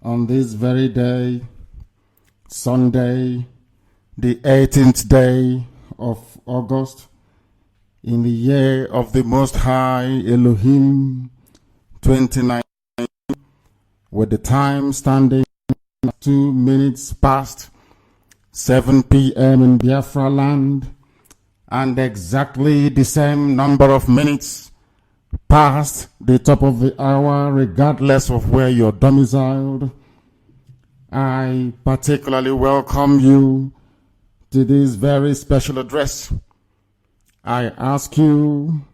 on this very day, Sunday, the 18th day of August, in the year of the Most High Elohim, 2019, with the time standing 2 minutes past 7 p.m. in Biafra land, and exactly the same number of minutes past the top of the hour, regardless of where you're domiciled. I particularly welcome you to this very special address. I ask you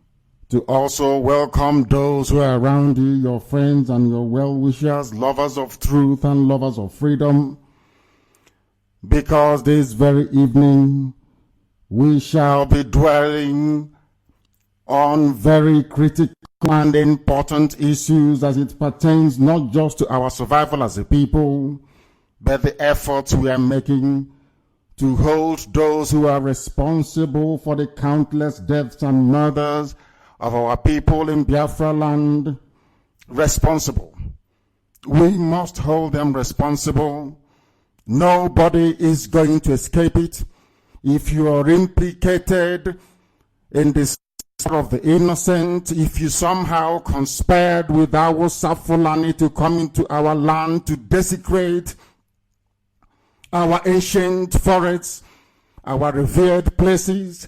to also welcome those who are around you, your friends and your well-wishers, lovers of truth and lovers of freedom, because this very evening we shall be dwelling on very critical and important issues as it pertains not just to our survival as a people, but the efforts we are making to hold those who are responsible for the countless deaths and murders of our people in Biafra land responsible. We must hold them responsible. Nobody is going to escape it. If you are implicated in this of the innocent, if you somehow conspired with our Fulani to come into our land to desecrate our ancient forests, our revered places,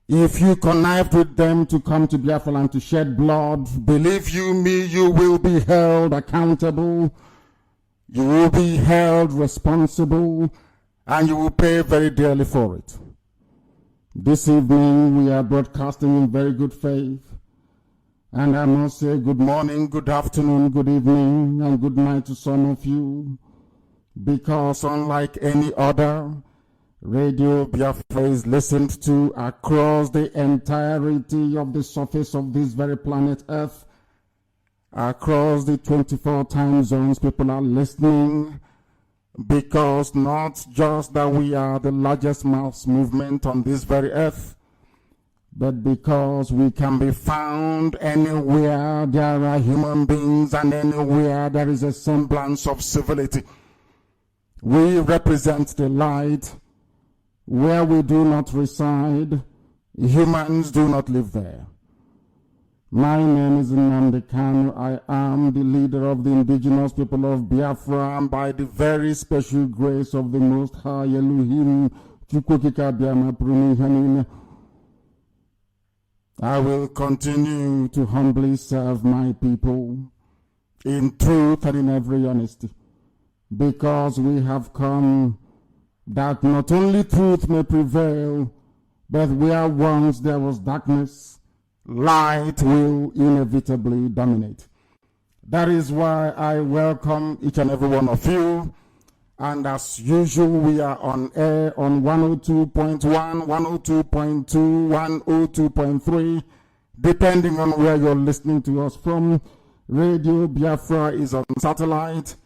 if you connived with them to come to Biafra land to shed blood, believe you me, you will be held accountable, you will be held responsible, and you will pay very dearly for it. This evening we are broadcasting in very good faith, and I must say good morning, good afternoon, good evening, and good night to some of you, because unlike any other, Radio Biafra is listened to across the entirety of the surface of this very planet Earth. Across the 24 time zones, people are listening, because not just that we are the largest mass movement on this very earth, but because we can be found anywhere there are human beings and anywhere there is a semblance of civility. We represent the light. Where we do not reside, humans do not live there. My name is NNAMDI KANU. I am the leader of the indigenous people of Biafra, and by the very special grace of the Most High Elohim, I will continue to humbly serve my people in truth and in every honesty, because we have come that not only truth may prevail, but where once there was darkness, light will inevitably dominate. That is why I welcome each and every one of you. And as usual, we are on air on 102.1, 102.2, 102.3, depending on where you're listening to us from. Radio Biafra is on satellite.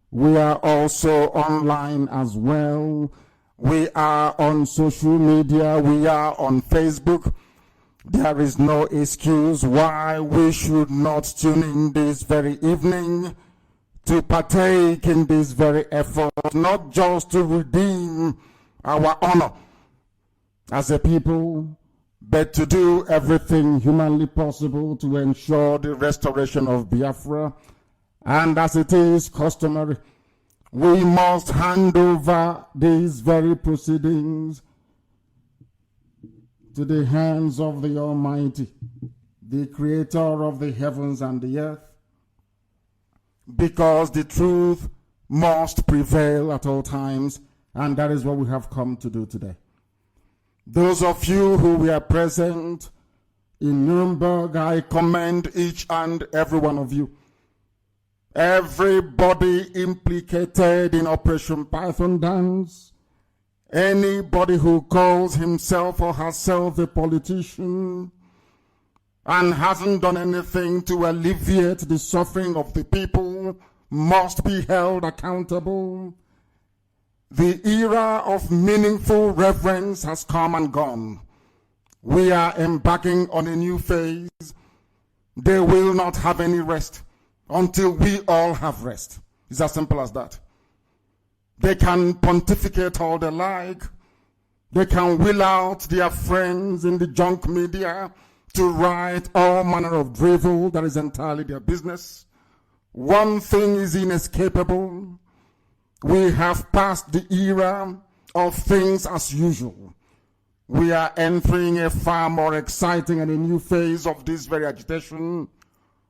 We are also online as well. We are on social media. We are on Facebook. There is no excuse why we should not tune in this very evening to partake in this very effort, not just to redeem our honor as a people, but to do everything humanly possible to ensure the restoration of Biafra. And as it is customary, we must hand over these very proceedings to the hands of the Almighty, the Creator of the heavens and the earth, because the truth must prevail at all times, and that is what we have come to do today. Those of you who were present in Nuremberg, I commend each and every one of you. Everybody implicated in Operation Python Dance, anybody who calls himself or herself a politician and hasn't done anything to alleviate the suffering of the people must be held accountable. The era of meaningful reverence has come and gone. We are embarking on a new phase. They will not have any rest until we all have rest. It's as simple as that. They can pontificate all they like. They can wheel out their friends in the junk media to write all manner of drivel. That is entirely their business. One thing is inescapable. We have passed the era of things as usual. We are entering a far more exciting and a new phase of this very agitation,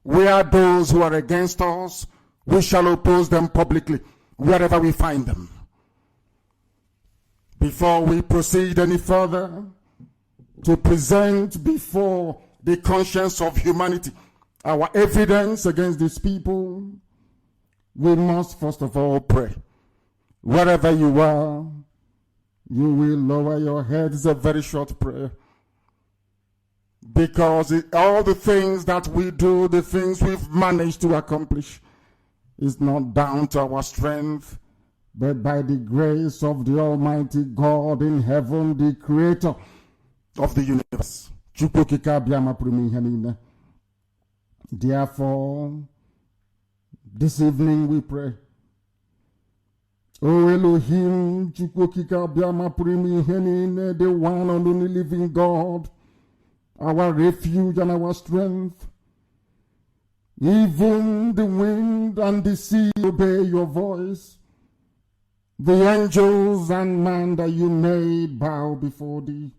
where those who are against us, we shall oppose them publicly, wherever we find them. Before we proceed any further, to present before the conscience of humanity our evidence against these people, we must first of all pray. Wherever you are, you will lower your head. It's a very short prayer. Because all the things that we do, the things we've managed to accomplish, is not down to our strength, but by the grace of the Almighty God in heaven, the creator of the universe. Therefore, this evening we pray. O Elohim, the one and only living God, our refuge and our strength. Even the wind and the sea obey your voice. The angels and man that you made bow before thee.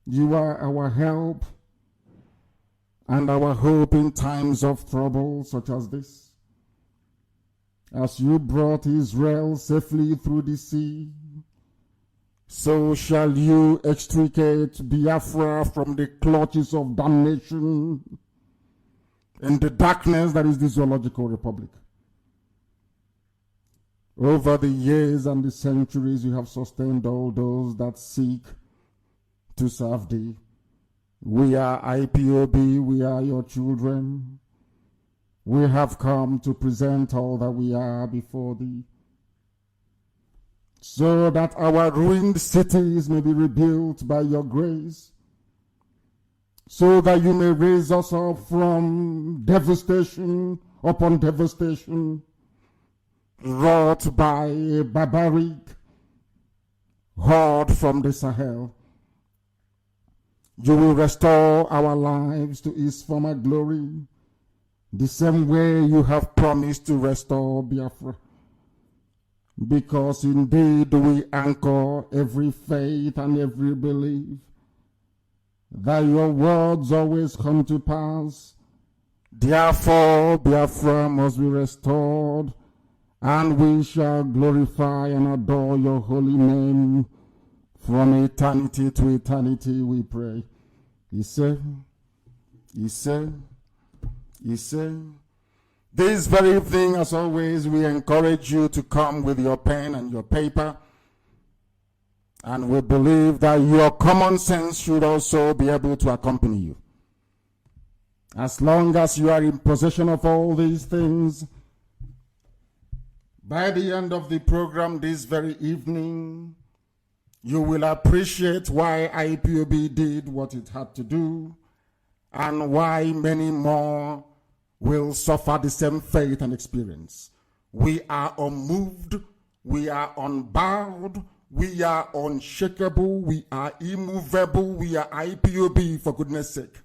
You are our help and our hope in times of trouble such as this. As you brought Israel safely through the sea, so shall you extricate Biafra from the clutches of damnation in the darkness that is the zoological republic. Over the years and the centuries, you have sustained all those that seek to serve thee. We are IPOB, we are your children. We have come to present all that we are before thee, so that our ruined cities may be rebuilt by your grace, so that you may raise us up from devastation upon devastation, wrought by a barbaric horde from the Sahel. You will restore our lives to its former glory, the same way you have promised to restore Biafra. Because indeed we anchor every faith and every belief that your words always come to pass. Therefore, Biafra must be restored, and we shall glorify and adore your holy name from eternity to eternity, we pray. He said, this very evening, as always, we encourage you to come with your pen and your paper. And we believe that your common sense should also be able to accompany you. As long as you are in possession of all these things, by the end of the program this very evening, you will appreciate why IPOB did what it had to do, and why many more will suffer the same fate and experience. We are unmoved, we are unbowed, we are unshakable, we are immovable, we are IPOB, for goodness sake.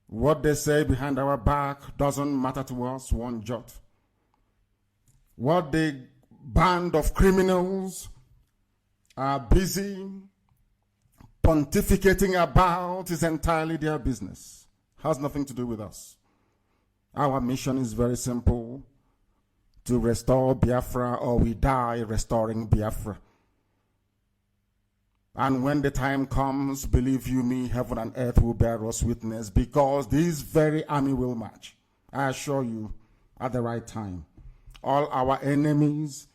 What they say behind our back doesn't matter to us one jot. What the band of criminals are busy pontificating about is entirely their business. Has nothing to do with us. Our mission is very simple: to restore Biafra, or we die restoring Biafra. And when the time comes, believe you me, heaven and earth will bear us witness, because this very army will march, I assure you, at the right time. All our enemies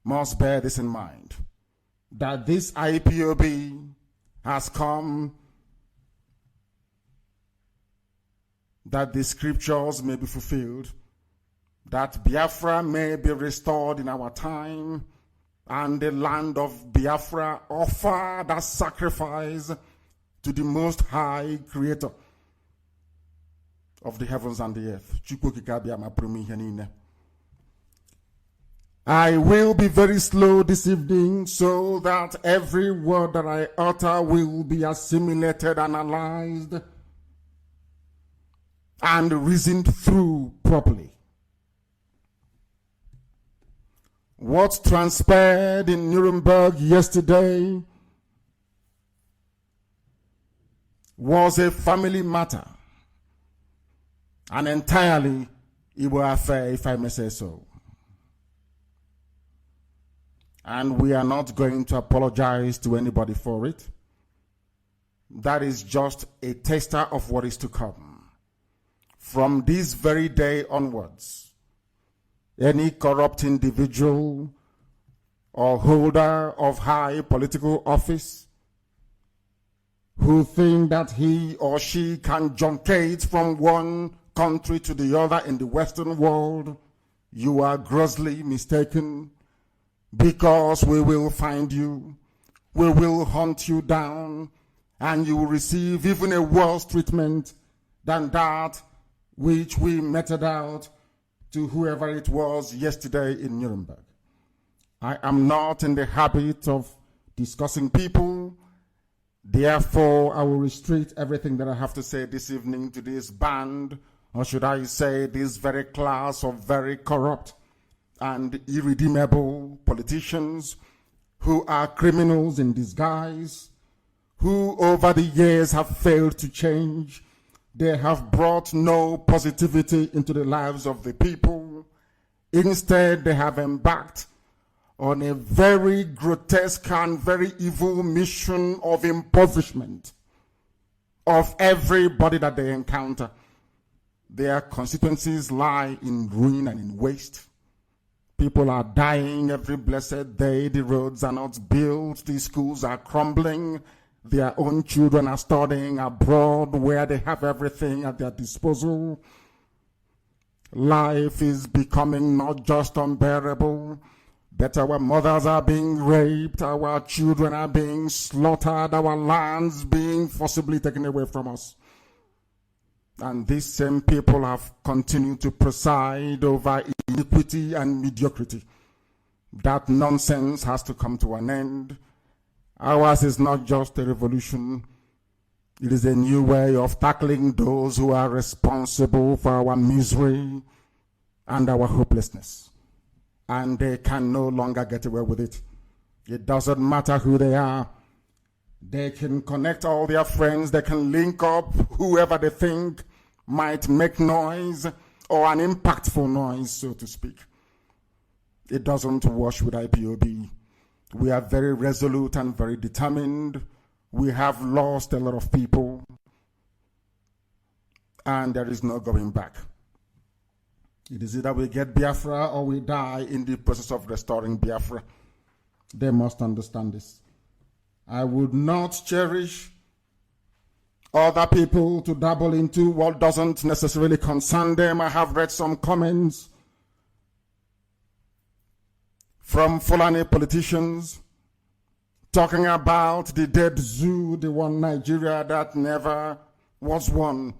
must bear this in mind, that this IPOB has come that the scriptures may be fulfilled, that Biafra may be restored in our time, and the land of Biafra offer that sacrifice to the Most High Creator. of the heavens and the earth. I will be very slow this evening so that every word that I utter will be assimilated, analyzed, and reasoned through properly. What transpired in Nuremberg yesterday was a family matter, an entirely Igbo affair, if I may say so. And we are not going to apologize to anybody for it. That is just a taster of what is to come. From this very day onwards, any corrupt individual or holder of high political office who think that he or she can junkate from one country to the other in the Western world, you are grossly mistaken, because we will find you, we will hunt you down, and you will receive even a worse treatment than that which we meted out to whoever it was yesterday in Nuremberg. I am not in the habit of discussing people. Therefore, I will restrict everything that I have to say this evening to this band, or should I say this very class of very corrupt and irredeemable politicians who are criminals in disguise, who over the years have failed to change. They have brought no positivity into the lives of the people. Instead, they have embarked on a very grotesque and very evil mission of impoverishment of everybody that they encounter. Their constituencies lie in ruin and in waste. People are dying every blessed day. The roads are not built. The schools are crumbling. Their own children are studying abroad where they have everything at their disposal. Life is becoming not just unbearable, but our mothers are being raped, our children are being slaughtered, our lands being forcibly taken away from us. And these same people have continued to preside over iniquity and mediocrity. That nonsense has to come to an end. Ours is not just a revolution. It is a new way of tackling those who are responsible for our misery and our hopelessness. And they can no longer get away with it. It doesn't matter who they are. They can connect all their friends. They can link up whoever they think might make noise or an impactful noise, so to speak. It doesn't wash with IPOB. We are very resolute and very determined. We have lost a lot of people, and there is no going back. It is either we get Biafra or we die in the process of restoring Biafra. They must understand this. I would not cherish other people to dabble into what doesn't necessarily concern them. I have read some comments from Fulani politicians talking about the dead zoo, the one Nigeria that never was one.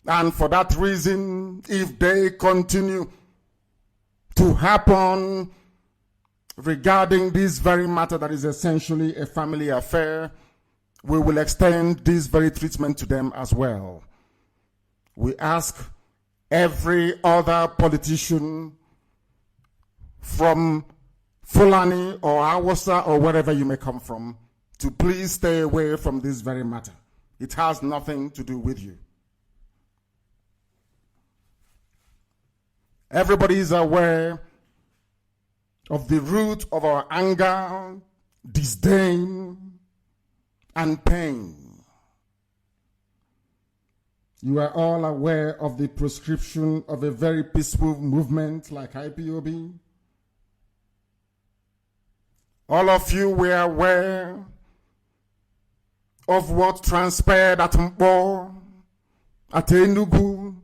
And for that reason, if they continue to happen regarding this very matter that is essentially a family affair, we will extend this very treatment to them as well. We ask every other politician from Fulani or Awasa or wherever you may come from to please stay away from this very matter. It has nothing to do with you. Everybody is aware of the root of our anger, disdain, and pain. You are all aware of the proscription of a very peaceful movement like IPOB. All of you were aware of what transpired at Mpo, at Enugu,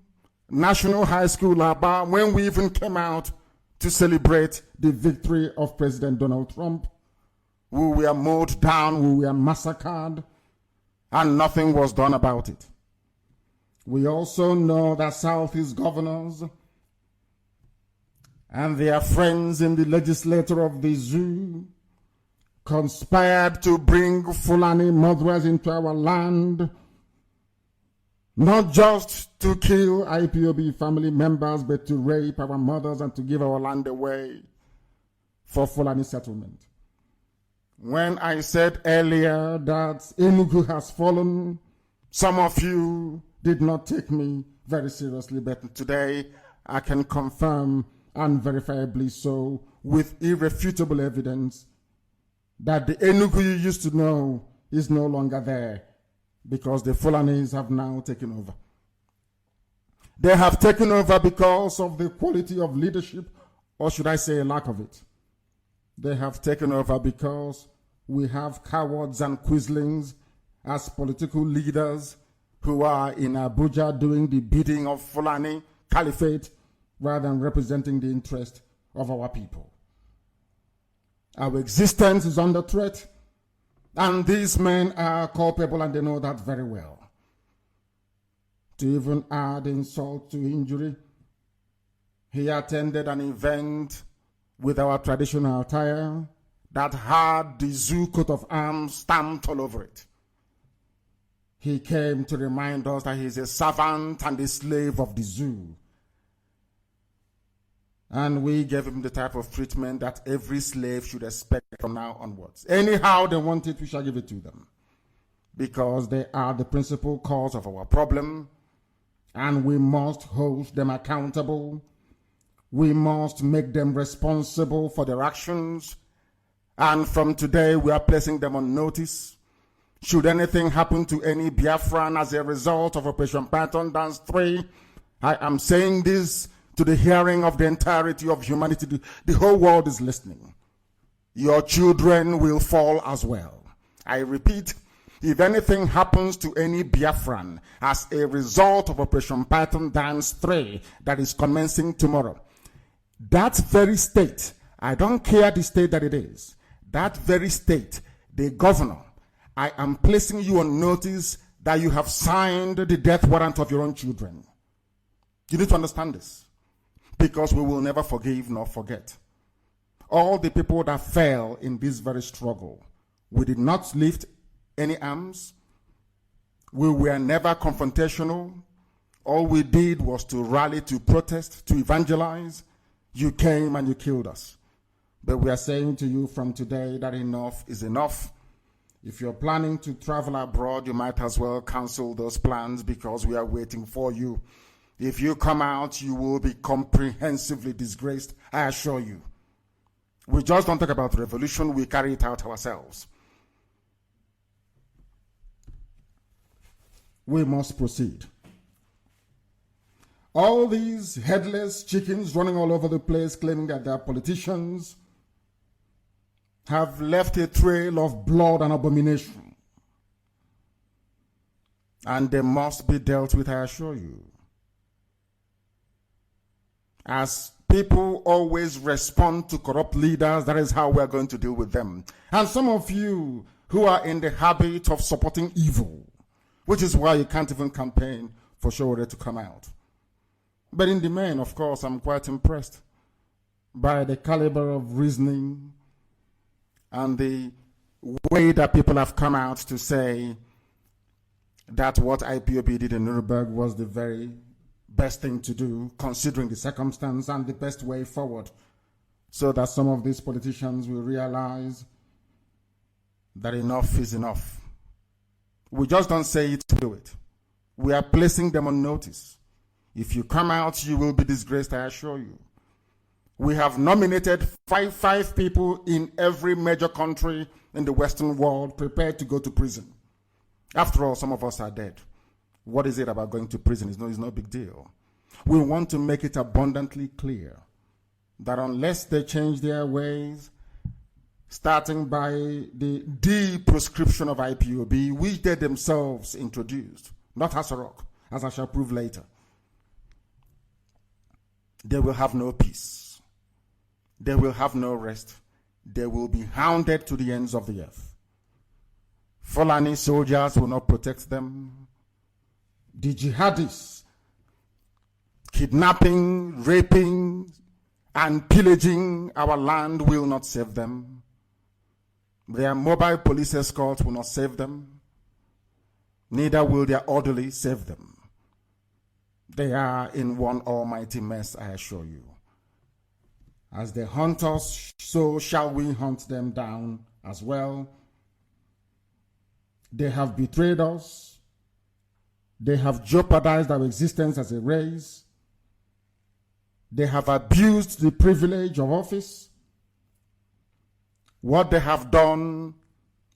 National High School Aba, when we even came out to celebrate the victory of President Donald Trump. We were mowed down, we were massacred, and nothing was done about it. We also know that Southeast governors and their friends in the legislature of the zoo conspired to bring Fulani murderers into our land, not just to kill IPOB family members, but to rape our mothers and to give our land away for Fulani settlement. When I said earlier that Enugu has fallen, some of you did not take me very seriously, but today I can confirm, and verifiably so, with irrefutable evidence, that the Enugu you used to know is no longer there, because the Fulanis have now taken over. They have taken over because of the quality of leadership, or should I say a lack of it. They have taken over because we have cowards and quislings as political leaders who are in Abuja doing the bidding of Fulani Caliphate rather than representing the interest of our people. Our existence is under threat, and these men are culpable, and they know that very well. To even add insult to injury, he attended an event with our traditional attire that had the zoo coat of arms stamped all over it. He came to remind us that he is a servant and a slave of the zoo. And we gave him the type of treatment that every slave should expect from now onwards. Anyhow they want it, we shall give it to them. Because they are the principal cause of our problem, and we must hold them accountable. We must make them responsible for their actions. And from today, we are placing them on notice. Should anything happen to any Biafran as a result of Operation Python Dance 3, I am saying this to the hearing of the entirety of humanity. The whole world is listening. Your children will fall as well. I repeat, if anything happens to any Biafran as a result of Operation Python Dance 3 that is commencing tomorrow, that very state, I don't care the state that it is, that very state, the governor, I am placing you on notice that you have signed the death warrant of your own children. You need to understand this, because we will never forgive nor forget. All the people that fell in this very struggle, we did not lift any arms. We were never confrontational. All we did was to rally, to protest, to evangelize. You came and you killed us. But we are saying to you from today that enough is enough. If you're planning to travel abroad, you might as well cancel those plans, because we are waiting for you. If you come out, you will be comprehensively disgraced, I assure you. We just don't talk about revolution, we carry it out ourselves. We must proceed. All these headless chickens running all over the place claiming that they are politicians have left a trail of blood and abomination. And they must be dealt with, I assure you. As people always respond to corrupt leaders, that is how we are going to deal with them. And some of you who are in the habit of supporting evil, which is why you can't even campaign for Showore to come out. But in the main, of course, I'm quite impressed by the caliber of reasoning and the way that people have come out to say that what IPOB did in Nuremberg was the very best thing to do, considering the circumstance, and the best way forward, so that some of these politicians will realize that enough is enough. We just don't say it to do it. We are placing them on notice. If you come out, you will be disgraced, I assure you. We have nominated five people in every major country in the Western world prepared to go to prison. After all, some of us are dead. What is it about going to prison? It's no big deal. We want to make it abundantly clear that unless they change their ways, starting by the de-proscription of IPOB, which they themselves introduced, not Hasarok, as I shall prove later, they will have no peace. They will have no rest. They will be hounded to the ends of the earth. Fulani soldiers will not protect them. the jihadists kidnapping, raping, and pillaging our land will not save them. Their mobile police escort will not save them. Neither will their orderly save them. They are in one almighty mess, I assure you. As they hunt us, so shall we hunt them down as well. They have betrayed us. They have jeopardized our existence as a race. They have abused the privilege of office. What they have done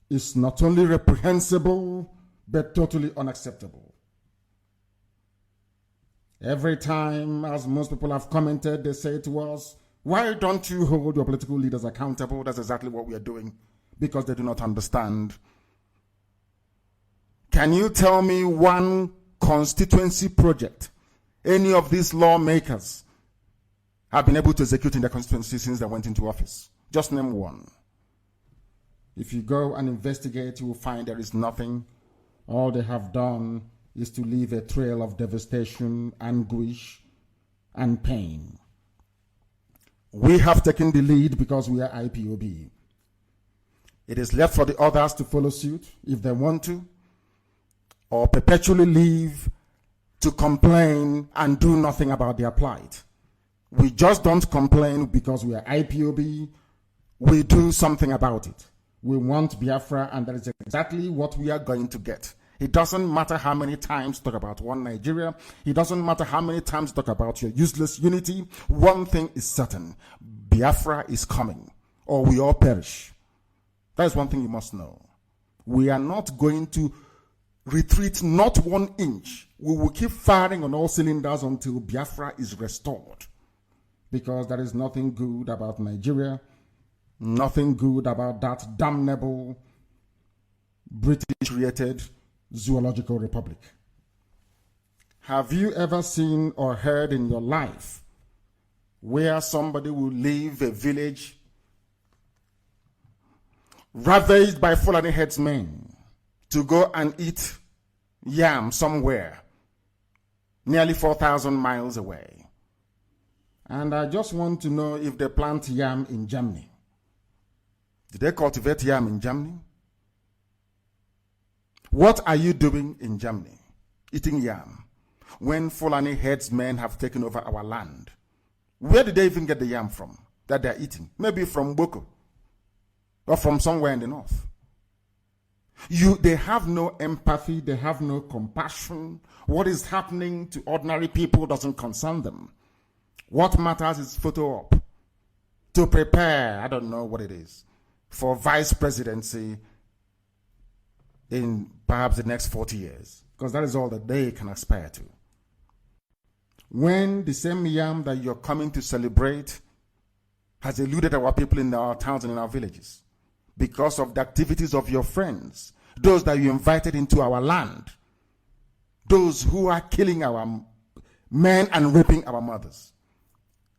is not only reprehensible, but totally unacceptable. Every time, as most people have commented, they say to us, why don't you hold your political leaders accountable? That's exactly what we are doing, because they do not understand. Can you tell me one constituency project any of these lawmakers have been able to execute in their constituency since they went into office? Just name one. If you go and investigate, you will find there is nothing. All they have done is to leave a trail of devastation, anguish, and pain. We have taken the lead because we are IPOB. It is left for the others to follow suit if they want to, or perpetually leave to complain and do nothing about their plight. We just don't complain because we are IPOB. We do something about it. We want Biafra, and that is exactly what we are going to get. It doesn't matter how many times talk about one Nigeria. It doesn't matter how many times talk about your useless unity. One thing is certain. Biafra is coming, or we all perish. That is one thing you must know. We are not going to retreat not 1 inch. We will keep firing on all cylinders until Biafra is restored. Because there is nothing good about Nigeria. Nothing good about that damnable British-created zoological republic. Have you ever seen or heard in your life where somebody will leave a village ravaged by Fulani headsmen to go and eat yam somewhere nearly 4,000 miles away? And I just want to know if they plant yam in Germany. Did they cultivate yam in Germany? What are you doing in Germany, eating yam, when Fulani headsmen have taken over our land? Where did they even get the yam from that they're eating? Maybe from Boko or from somewhere in the north. They have no empathy. They have no compassion. What is happening to ordinary people doesn't concern them. What matters is photo op to prepare, I don't know what it is, for vice presidency in perhaps the next 40 years, because that is all that they can aspire to. When the same yam that you're coming to celebrate has eluded our people in our towns and in our villages because of the activities of your friends, those that you invited into our land, those who are killing our men and raping our mothers.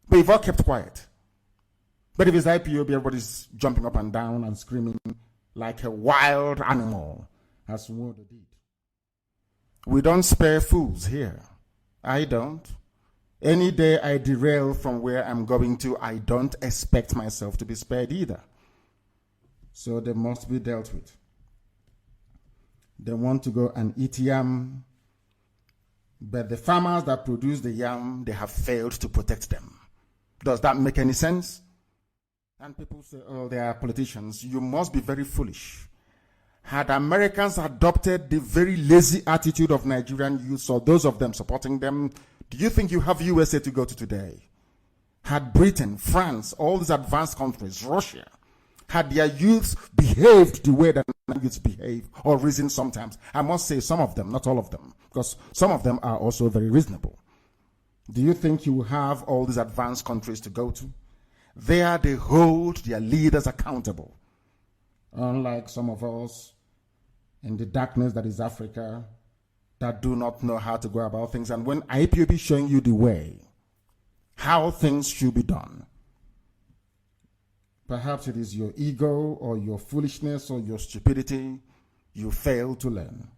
But you've all kept quiet. But if it's IPOB, everybody's jumping up and down and screaming like a wild animal, as Wodo did. We don't spare fools here. I don't. Any day I derail from where I'm going to, I don't expect myself to be spared either. So they must be dealt with. They want to go and eat yam, but the farmers that produce the yam, they have failed to protect them. Does that make any sense? And people say, oh, they are politicians. You must be very foolish. Had Americans adopted the very lazy attitude of Nigerian youths, or those of them supporting them, do you think you have USA to go to today? Had Britain, France, all these advanced countries, Russia, had their youths behaved the way that youths behave, or reason sometimes, I must say some of them, not all of them, because some of them are also very reasonable. Do you think you have all these advanced countries to go to? There they hold their leaders accountable. Unlike some of us in the darkness that is Africa that do not know how to go about things. And when IPOB is showing you the way, how things should be done, perhaps it is your ego or your foolishness or your stupidity you fail to learn.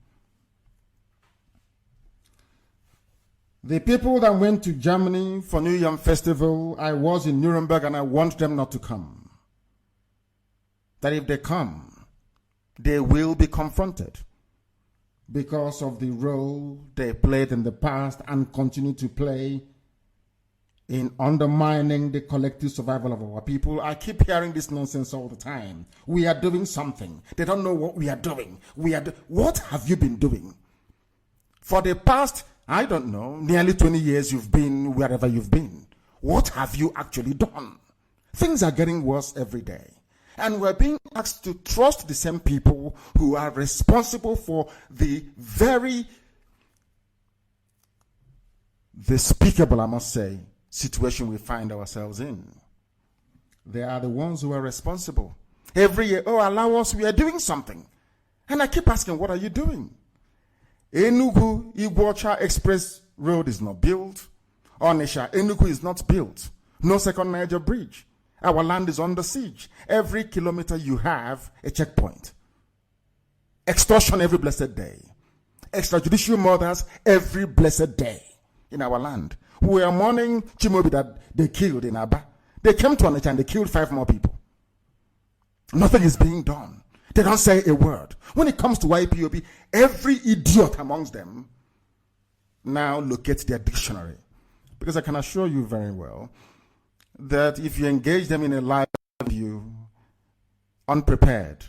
The people that went to Germany for New Yam Festival, I was in Nuremberg and I want them not to come. That if they come, they will be confronted because of the role they played in the past and continue to play in undermining the collective survival of our people. I keep hearing this nonsense all the time. We are doing something. They don't know what we are doing. What have you been doing? For the past, I don't know, nearly 20 years you've been wherever you've been. What have you actually done? Things are getting worse every day. And we're being asked to trust the same people who are responsible for the very despicable, I must say, situation we find ourselves in. They are the ones who are responsible. Every year, allow us, we are doing something. And I keep asking, what are you doing? Enugu Iguacha Express Road is not built. Onisha, Enugu is not built. No second Niger bridge. Our land is under siege. Every kilometer you have a checkpoint. Extortion every blessed day. Extrajudicial murders every blessed day in our land. We are mourning Chimobi that they killed in Aba. They came to Onitsha and they killed 5 more people. Nothing is being done. They don't say a word. When it comes to IPOB, every idiot amongst them now locate their dictionary. Because I can assure you very well that if you engage them in a live view, unprepared,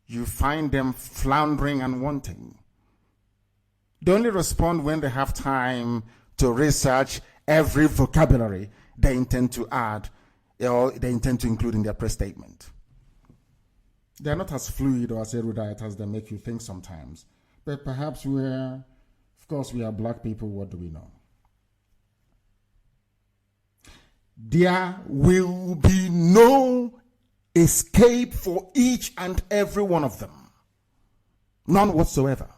you find them floundering and wanting. They only respond when they have time to research every vocabulary they intend to add or they intend to include in their press statement. They are not as fluid or as erudite as they make you think sometimes. But perhaps we are black people, what do we know? There will be no escape for each and every one of them. None whatsoever.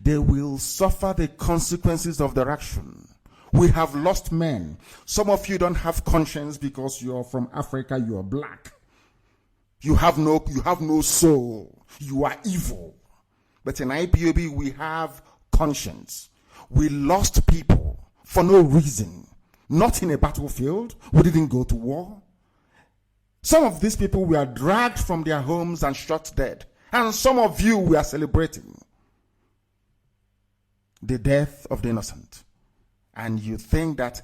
They will suffer the consequences of their action. We have lost men. Some of you don't have conscience because you're from Africa, you're black. You have no soul. You are evil. But in IPOB, we have conscience. We lost people for no reason. Not in a battlefield. We didn't go to war. Some of these people were dragged from their homes and shot dead. And some of you were celebrating the death of the innocent. And you think that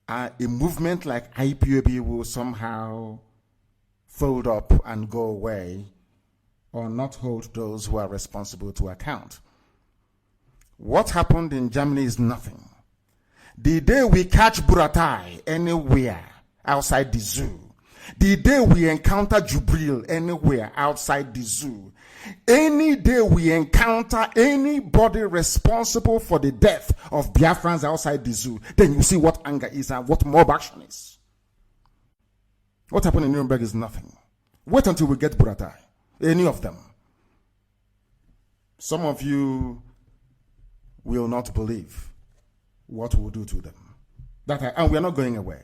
a movement like IPOB will somehow fold up and go away or not hold those who are responsible to account. What happened in Germany is nothing. The day we catch Buratai anywhere outside the zoo, the day we encounter Jubril anywhere outside the zoo, any day we encounter anybody responsible for the death of Biafrans outside the zoo, then you see what anger is and what mob action is. What happened in Nuremberg is nothing. Wait until we get Buratai. Any of them. Some of you will not believe what we'll do to them. And we are not going away.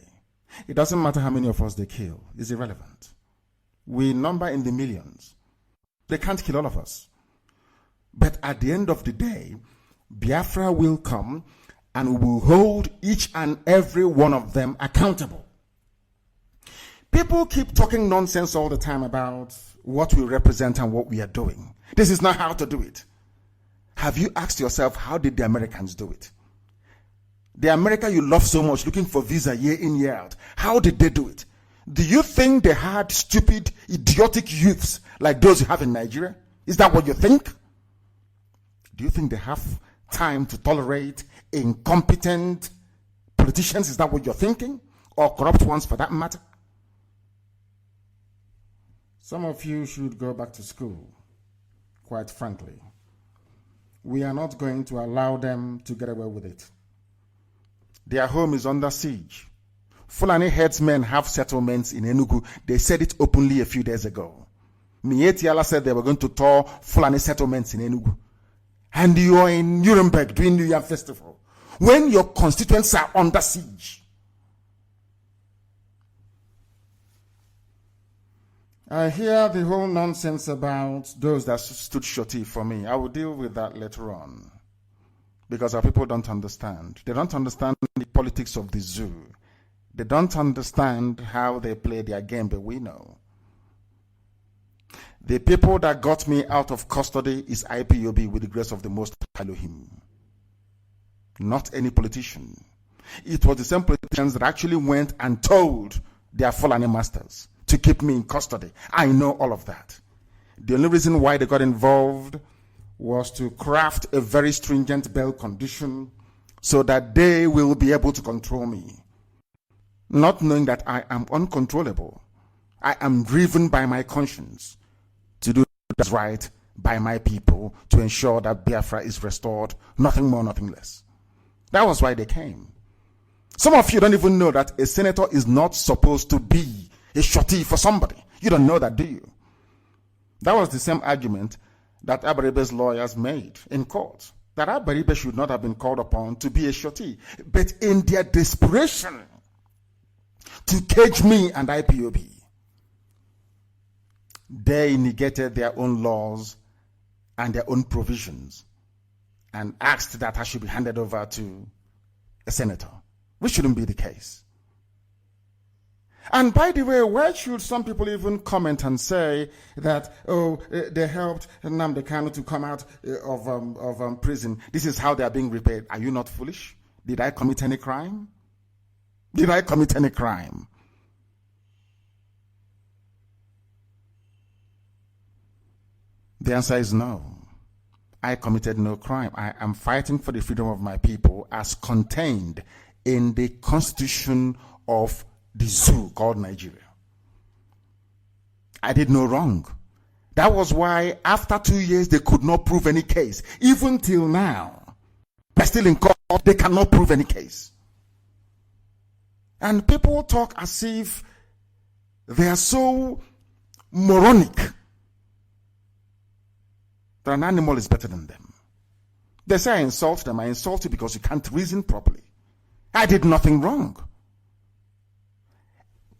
It doesn't matter how many of us they kill. It's irrelevant. We number in the millions. They can't kill all of us. But at the end of the day, Biafra will come and we will hold each and every one of them accountable. People keep talking nonsense all the time about what we represent and what we are doing. This is not how to do it. Have you asked yourself, how did the Americans do it? The America you love so much, looking for visa year in, year out. How did they do it? Do you think they had stupid, idiotic youths like those you have in Nigeria? Is that what you think? Do you think they have time to tolerate incompetent politicians? Is that what you're thinking? Or corrupt ones for that matter? Some of you should go back to school, quite frankly. We are not going to allow them to get away with it. Their home is under siege. Fulani headsmen have settlements in Enugu. They said it openly a few days ago. Mietiala said they were going to tour Fulani settlements in Enugu. And you are in Nuremberg doing New Year Festival when your constituents are under siege. I hear the whole nonsense about those that stood shorty for me. I will deal with that later on. Because our people don't understand. They don't understand the politics of the zoo. They don't understand how they play their game, but we know. The people that got me out of custody is IPOB with the grace of the Most High Elohim. Not any politician. It was the same politicians that actually went and told their Fulani masters to keep me in custody. I know all of that. The only reason why they got involved was to craft a very stringent bail condition so that they will be able to control me. Not knowing that I am uncontrollable. I am driven by my conscience to do what's right by my people to ensure that Biafra is restored, nothing more, nothing less. That was why they came. Some of you don't even know that a senator is not supposed to be a shorty for somebody. You don't know that, do you? That was the same argument that Abaribe's lawyers made in court, that Abaribe should not have been called upon to be a shorty. But in their desperation to cage me and IPOB, they negated their own laws and their own provisions and asked that I should be handed over to a senator, which shouldn't be the case. And by the way, why should some people even comment and say that, oh, they helped NNAMDI KANU to come out of prison? This is how they are being repaid. Are you not foolish? Did I commit any crime? Did I commit any crime? The answer is no. I committed no crime. I am fighting for the freedom of my people as contained in the constitution of the zoo called Nigeria. I did no wrong. That was why after 2 years they could not prove any case. Even till now, they're still in court, they cannot prove any case. And people talk as if they are so moronic that an animal is better than them. They say I insult them. I insult you because you can't reason properly. I did nothing wrong.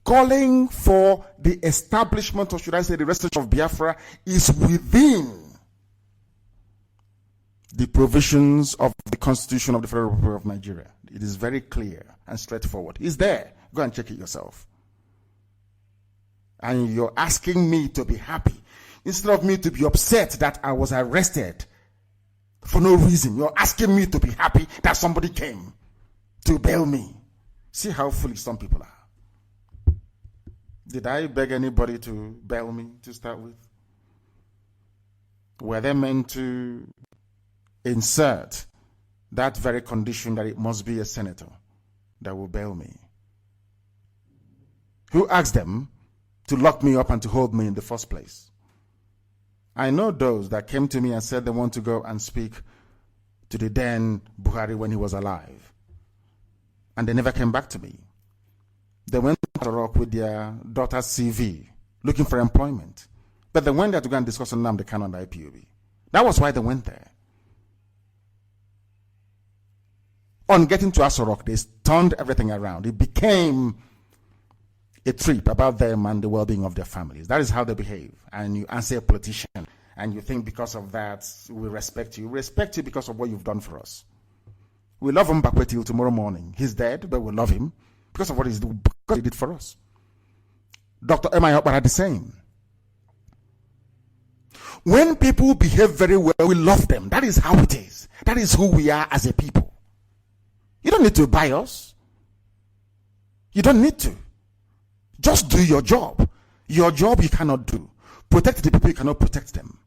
Calling for the establishment, or should I say the restoration of Biafra, is within the provisions of the Constitution of the Federal Republic of Nigeria. It is very clear and straightforward. It's there. Go and check it yourself. And you're asking me to be happy instead of me to be upset that I was arrested for no reason. You're asking me to be happy that somebody came to bail me. See how foolish some people are. Did I beg anybody to bail me to start with? Were they meant to insert that very condition that it must be a senator that will bail me? Who asked them to lock me up and to hold me in the first place? I know those that came to me and said they want to go and speak to the then Buhari when he was alive. And they never came back to me. They went to Rock with their daughter's CV, looking for employment. But they went there to go and discuss NNAMDI KANU and IPOB. That was why they went there. On getting to Asorok, they turned everything around. It became a trip about them and the well-being of their families. That is how they behave. And you answer a politician, and you think because of that, we respect you. We respect you because of what you've done for us. We love him back till tomorrow morning. He's dead, but we love him because of what he did for us. Dr. M.I. Okpara the same. When people behave very well, we love them. That is how it is. That is who we are as a people. You don't need to buy us. You don't need to. Just do your job. Your job you cannot do. Protect the people, you cannot protect them.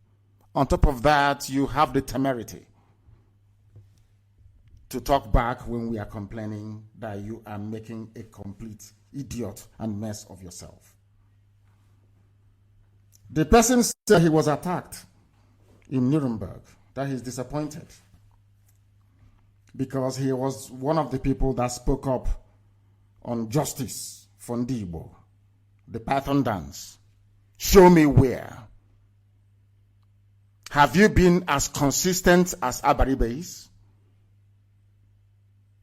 On top of that, you have the temerity to talk back when we are complaining that you are making a complete idiot and mess of yourself. The person said he was attacked in Nuremberg, that he's disappointed because he was one of the people that spoke up on justice for NDIGBO, the Python dance. Show me where. Have you been as consistent as Abaribe is?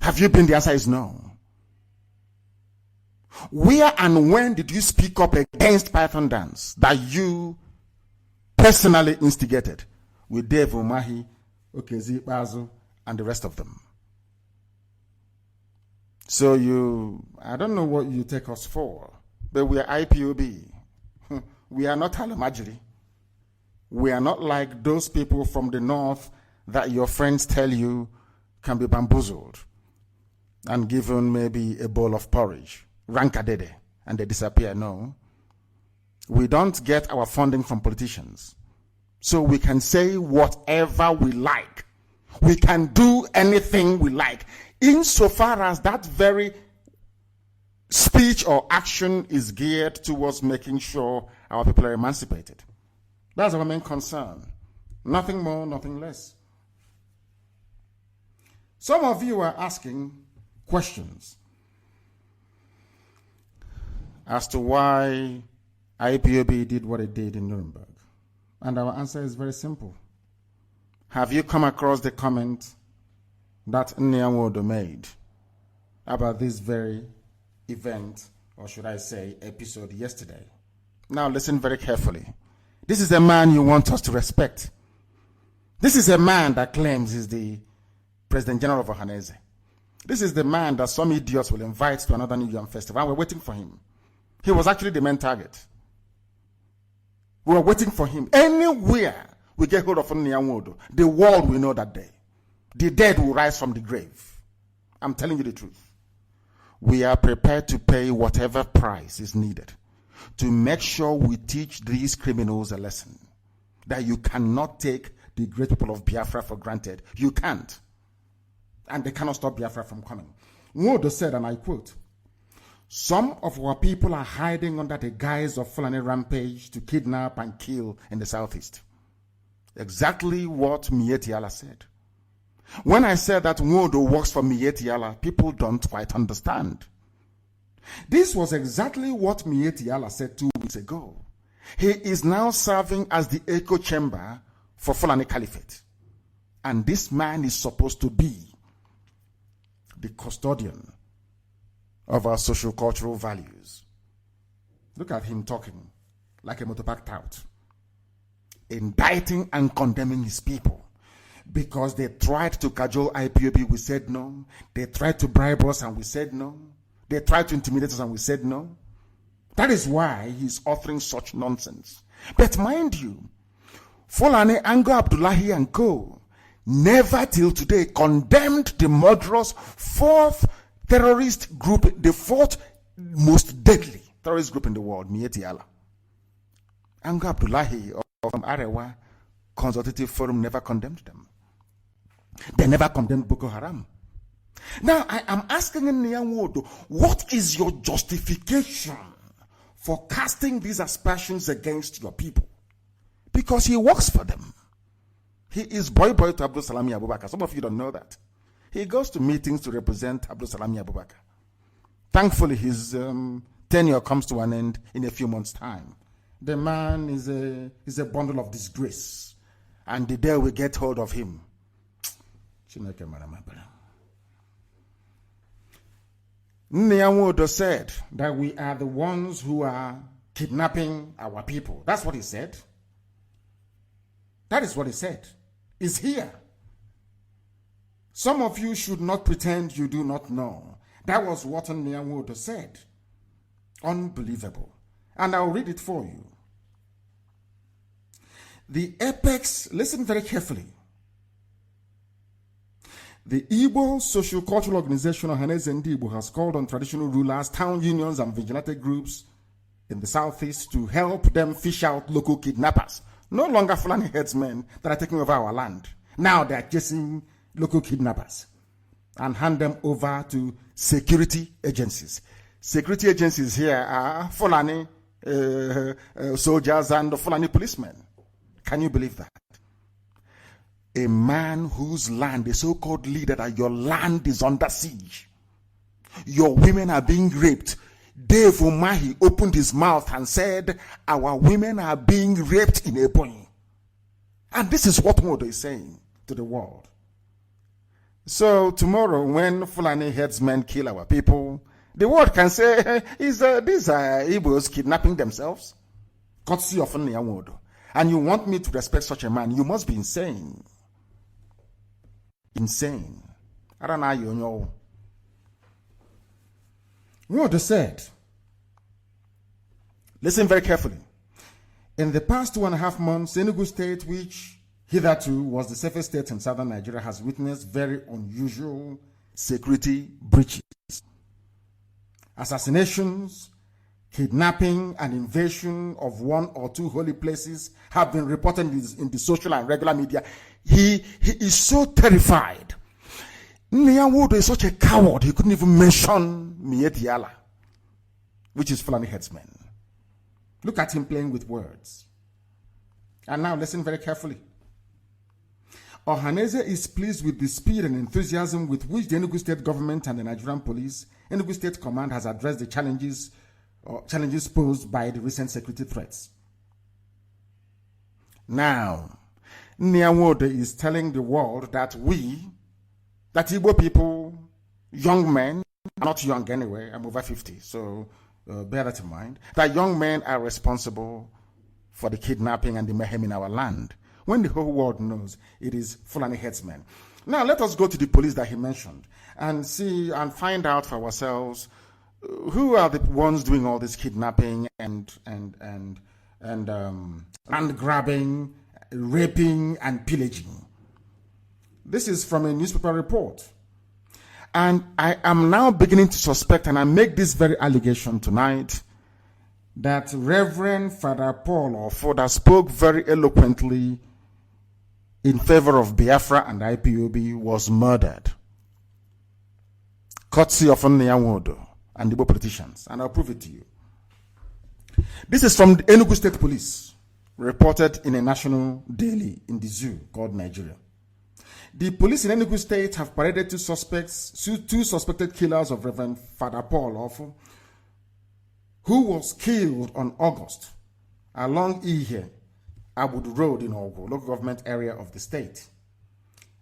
Have you been? The answer is no. Where and when did you speak up against Python dance that you personally instigated with Dave Umahi, Okezi Bazu, and the rest of them. So I don't know what you take us for, but we are IPOB. We are not Alamajiri. We are not like those people from the north that your friends tell you can be bamboozled and given maybe a bowl of porridge, rankadede, and they disappear. No. We don't get our funding from politicians. So we can say whatever we like. We can do anything we like, insofar as that very speech or action is geared towards making sure our people are emancipated. That's our main concern. Nothing more, nothing less. Some of you are asking questions as to why IPOB did what it did in Nuremberg. And our answer is very simple. Have you come across the comment that NNAMDI made about this very event, or should I say episode yesterday? Now listen very carefully. This is a man you want us to respect. This is a man that claims he's the President General of Ohanese. This is the man that some idiots will invite to another New Yam festival, and we're waiting for him. He was actually the main target. We were waiting for him. Anywhere we get hold of NNAMDI, the world will know that day. The dead will rise from the grave. I'm telling you the truth. We are prepared to pay whatever price is needed to make sure we teach these criminals a lesson. That you cannot take the great people of Biafra for granted. You can't. And they cannot stop Biafra from coming. Nwodo said, and I quote, "Some of our people are hiding under the guise of Fulani rampage to kidnap and kill in the southeast." Exactly what Mieti Allah said. When I said that Nwodo works for Mieti Allah, people don't quite understand. This was exactly what Mieti Allah said 2 weeks ago. He is now serving as the echo chamber for Fulani Caliphate. And this man is supposed to be the custodian of our social-cultural values. Look at him talking like a motorbike tout, indicting and condemning his people because they tried to cajole IPOB, we said no. They tried to bribe us and we said no. They tried to intimidate us and we said no. That is why he's authoring such nonsense. But mind you, Fulani, Ango Abdullahi and co. never till today condemned the murderous fourth terrorist group, the fourth most deadly terrorist group in the world, Mieti Allah. Ango Abdullahi of Arewa Consultative Forum never condemned them. They never condemned Boko Haram. Now, I am asking NNAMDI, what is your justification for casting these aspersions against your people? Because he works for them. He is boy to Abdul Salami Abubakar. Some of you don't know that. He goes to meetings to represent Abdul Salami Abubakar. Thankfully, his tenure comes to an end in a few months' time. The man is a bundle of disgrace. And the day we get hold of him, NNAMDI said that we are the ones who are kidnapping our people. That's what he said. That is what he said. It's here. Some of you should not pretend you do not know. That was what NNAMDI said. Unbelievable. And I'll read it for you. The apex, listen very carefully. The IGBO Socio-Cultural Organization of NNAMDI has called on traditional rulers, town unions, and vigilante groups in the southeast to help them fish out local kidnappers. No longer Fulani headsmen that are taking over our land. Now they are chasing local kidnappers and hand them over to security agencies. Security agencies here are Fulani soldiers and the Fulani policemen. Can you believe that? A man whose land, the so-called leader, that your land is under siege. Your women are being raped. Dave Umahi opened his mouth and said, our women are being raped in Ebonyi. And this is what Modo is saying to the world. So tomorrow, when Fulani headsmen kill our people, the world can say, these are Igbos kidnapping themselves? Courtesy of NNAMDI. And you want me to respect such a man, you must be insane. insane. I don't know you know. What they said. Listen very carefully. In the past 2.5 months, Enugu State, which hitherto was the safest state in southern Nigeria, has witnessed very unusual security breaches. Assassinations, kidnapping, and invasion of 1 or 2 holy places have been reported in the social and regular media. He is so terrified. Nyawodo is such a coward, he couldn't even mention Mieti Allah, which is Fulani headsman. Look at him playing with words. And now listen very carefully. Ohaneze is pleased with the speed and enthusiasm with which the Enugu State government and the Nigerian police, Enugu State Command, has addressed the challenges posed by the recent security threats. Now, Nyawodo is telling the world that that Igbo people, young men, I'm not young anyway, I'm over 50, so bear that in mind, that young men are responsible for the kidnapping and the mayhem in our land, when the whole world knows it is Fulani headsmen. Now let us go to the police that he mentioned and see and find out for ourselves who are the ones doing all this kidnapping and grabbing, raping, and pillaging. This is from a newspaper report. And I am now beginning to suspect, and I make this very allegation tonight, that Reverend Father Paul Ofoda spoke very eloquently in favor of Biafra and IPOB was murdered. Courtesy of Nyawodo and Igbo politicians. And I'll prove it to you. This is from the Enugu State Police, reported in a national daily in the zoo called Nigeria. The police in Enugu State have paraded two suspected killers of Reverend Father Paul Ofu, who was killed on August along Ihe Abudu Road in Ogo, local government area of the state.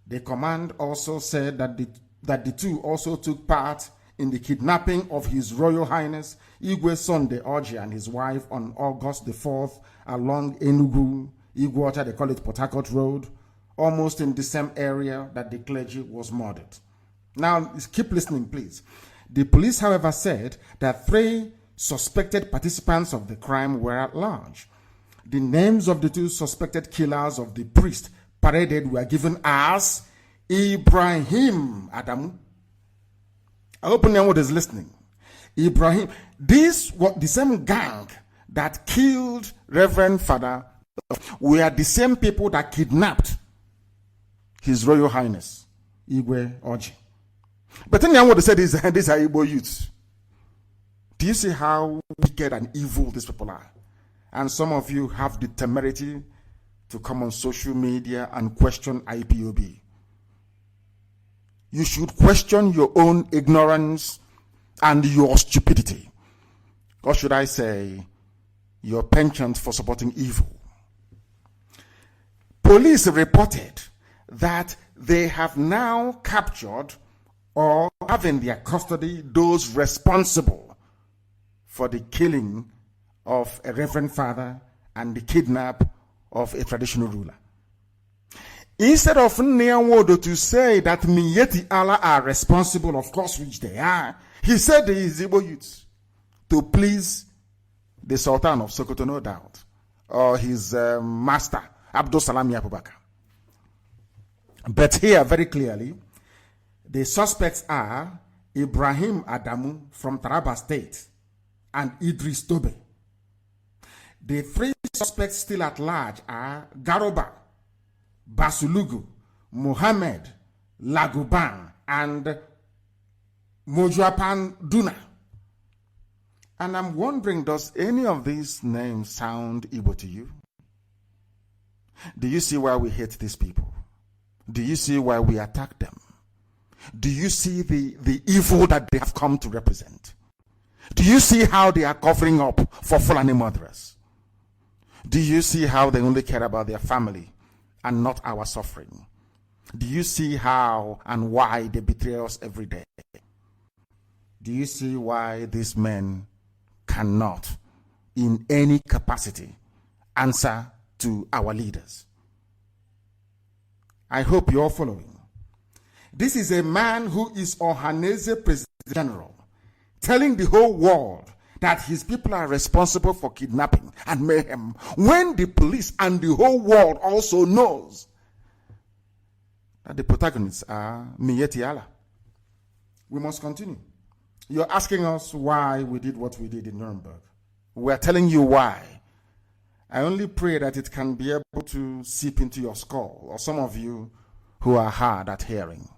The command also said that the two also took part in the kidnapping of His Royal Highness Igwe Sunday Orji and his wife on August the 4th along Enugu, Iguota, they call it Port Harcourt Road, almost in the same area that the clergy was murdered. Now, keep listening, please. The police, however, said that 3 suspected participants of the crime were at large. The names of the 2 suspected killers of the priest paraded were given as Ibrahim Adamu. I hope anyone is listening. Ibrahim. This was the same gang that killed Reverend Father. Were the same people that kidnapped His Royal Highness Igwe Orji. But then what they said is these are Igbo youths. Do you see how wicked and evil these people are? And some of you have the temerity to come on social media and question IPOB. You should question your own ignorance and your stupidity. Or should I say, your penchant for supporting evil. Police reported that they have now captured or have in their custody those responsible for the killing of a reverend father and the kidnap of a traditional ruler. Instead of Nyawodo to say that Mieti Allah are responsible, of course, which they are, he said the Igbo youths to please the Sultan of Sokoto, no doubt, or his master, Abdul Salami Abubakar. But here, very clearly, the suspects are Ibrahim Adamu from Taraba State and Idris Tobe. The 3 suspects still at large are Garoba, Basulugu, Mohammed, Laguban, and Mojuapan Duna. And I'm wondering, does any of these names sound Igbo to you? Do you see why we hate these people? Do you see why we attack them? Do you see the evil that they have come to represent? Do you see how they are covering up for Fulani murderers? Do you see how they only care about their family and not our suffering? Do you see how and why they betray us every day? Do you see why these men cannot, in any capacity, answer to our leaders? I hope you're following. This is a man who is Ohaneze President General, telling the whole world that his people are responsible for kidnapping and mayhem, when the police and the whole world also knows that the protagonists are Miyetti Allah. We must continue. You're asking us why we did what we did in Nuremberg. We're telling you why. I only pray that it can be able to seep into your skull, or some of you who are hard at hearing.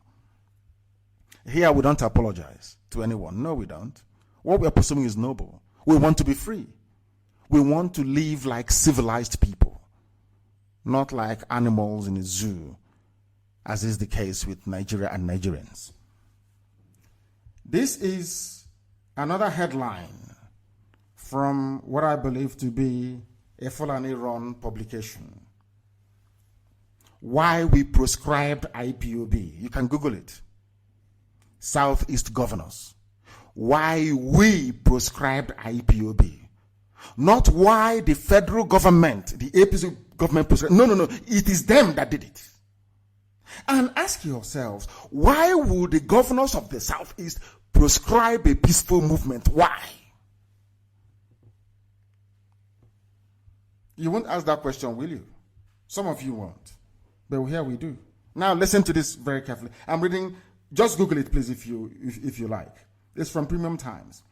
Here we don't apologize to anyone. No, we don't. What we're pursuing is noble. We want to be free. We want to live like civilized people, not like animals in a zoo, as is the case with Nigeria and Nigerians. This is another headline from what I believe to be a Fulani-run publication. Why we proscribed IPOB. You can Google it. Southeast governors. Why we proscribed IPOB. Not why the federal government, the APC government proscribed. No. It is them that did it. And ask yourselves, why would the governors of the Southeast proscribe a peaceful movement? Why? You won't ask that question, will you? Some of you won't. But here we do. Now listen to this very carefully. I'm reading, just Google it please if you like. It's from Premium Times.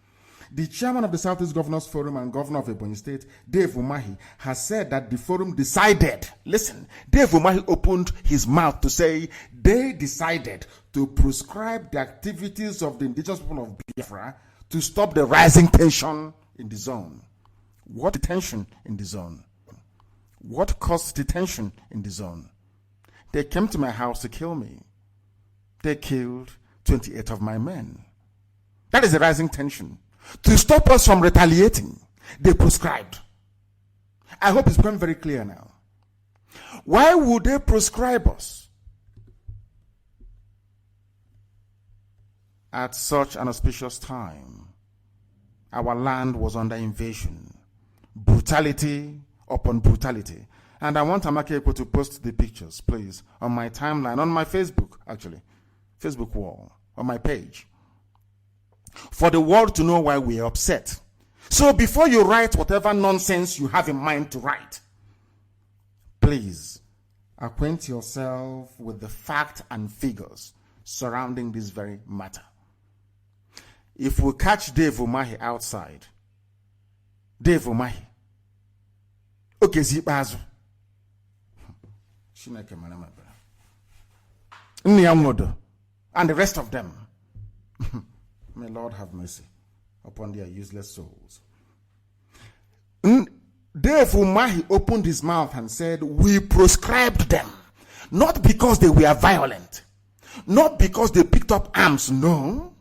The chairman of the Southeast Governors Forum and governor of Ebonyi State, Dave Umahi, has said that the forum decided, listen, Dave Umahi opened his mouth to say they decided to prescribe the activities of the indigenous people of Biafra to stop the rising tension in the zone. What tension in the zone? What caused the tension in the zone? They came to my house to kill me. They killed 28 of my men. That is the rising tension. To stop us from retaliating, they prescribed. I hope it's become very clear now. Why would they prescribe us at such an auspicious time? Our land was under invasion. Brutality upon brutality. And I want Amake Ekpo to post the pictures, please, on my timeline, on my Facebook, actually. Facebook wall, on my page. For the world to know why we are upset. So before you write whatever nonsense you have in mind to write, please acquaint yourself with the fact and figures surrounding this very matter. If we catch Dave Umahi outside, Dave Umahi, okay, Zibazu, and the rest of them, may Lord have mercy upon their useless souls. Dave Umahi opened his mouth and said, we proscribed them. Not because they were violent. Not because they picked up arms, no.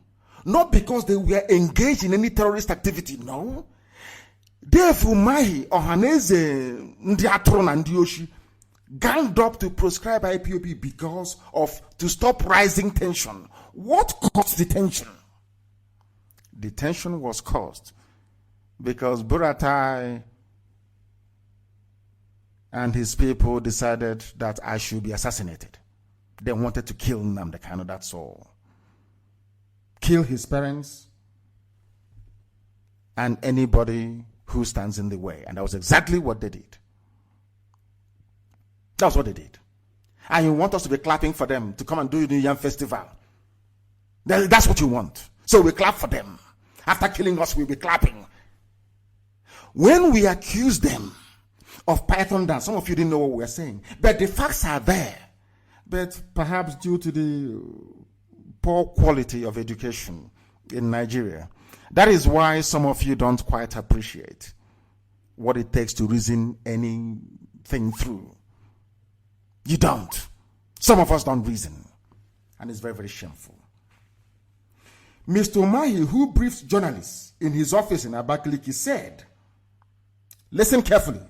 Not because they were engaged in any terrorist activity, no. Dave Umahi, Ohaneze, Ndiatron and Dioshi, ganged up to proscribe IPOB because of, to stop rising tension. What caused the tension? The tension was caused because Buratai and his people decided that I should be assassinated. They wanted to kill NNAMDI KANU, that's all. Kill his parents and anybody who stands in the way. And that was exactly what they did. That's what they did. And you want us to be clapping for them to come and do the Yam Festival. That's what you want. So we clap for them. After killing us, we'll be clapping. When we accuse them of Python dance, some of you didn't know what we were saying, but the facts are there. But perhaps due to the poor quality of education in Nigeria, that is why some of you don't quite appreciate what it takes to reason anything through. You don't. Some of us don't reason. And it's very, very shameful. Mr. Umahi, who briefed journalists in his office in Abakaliki, said, listen carefully,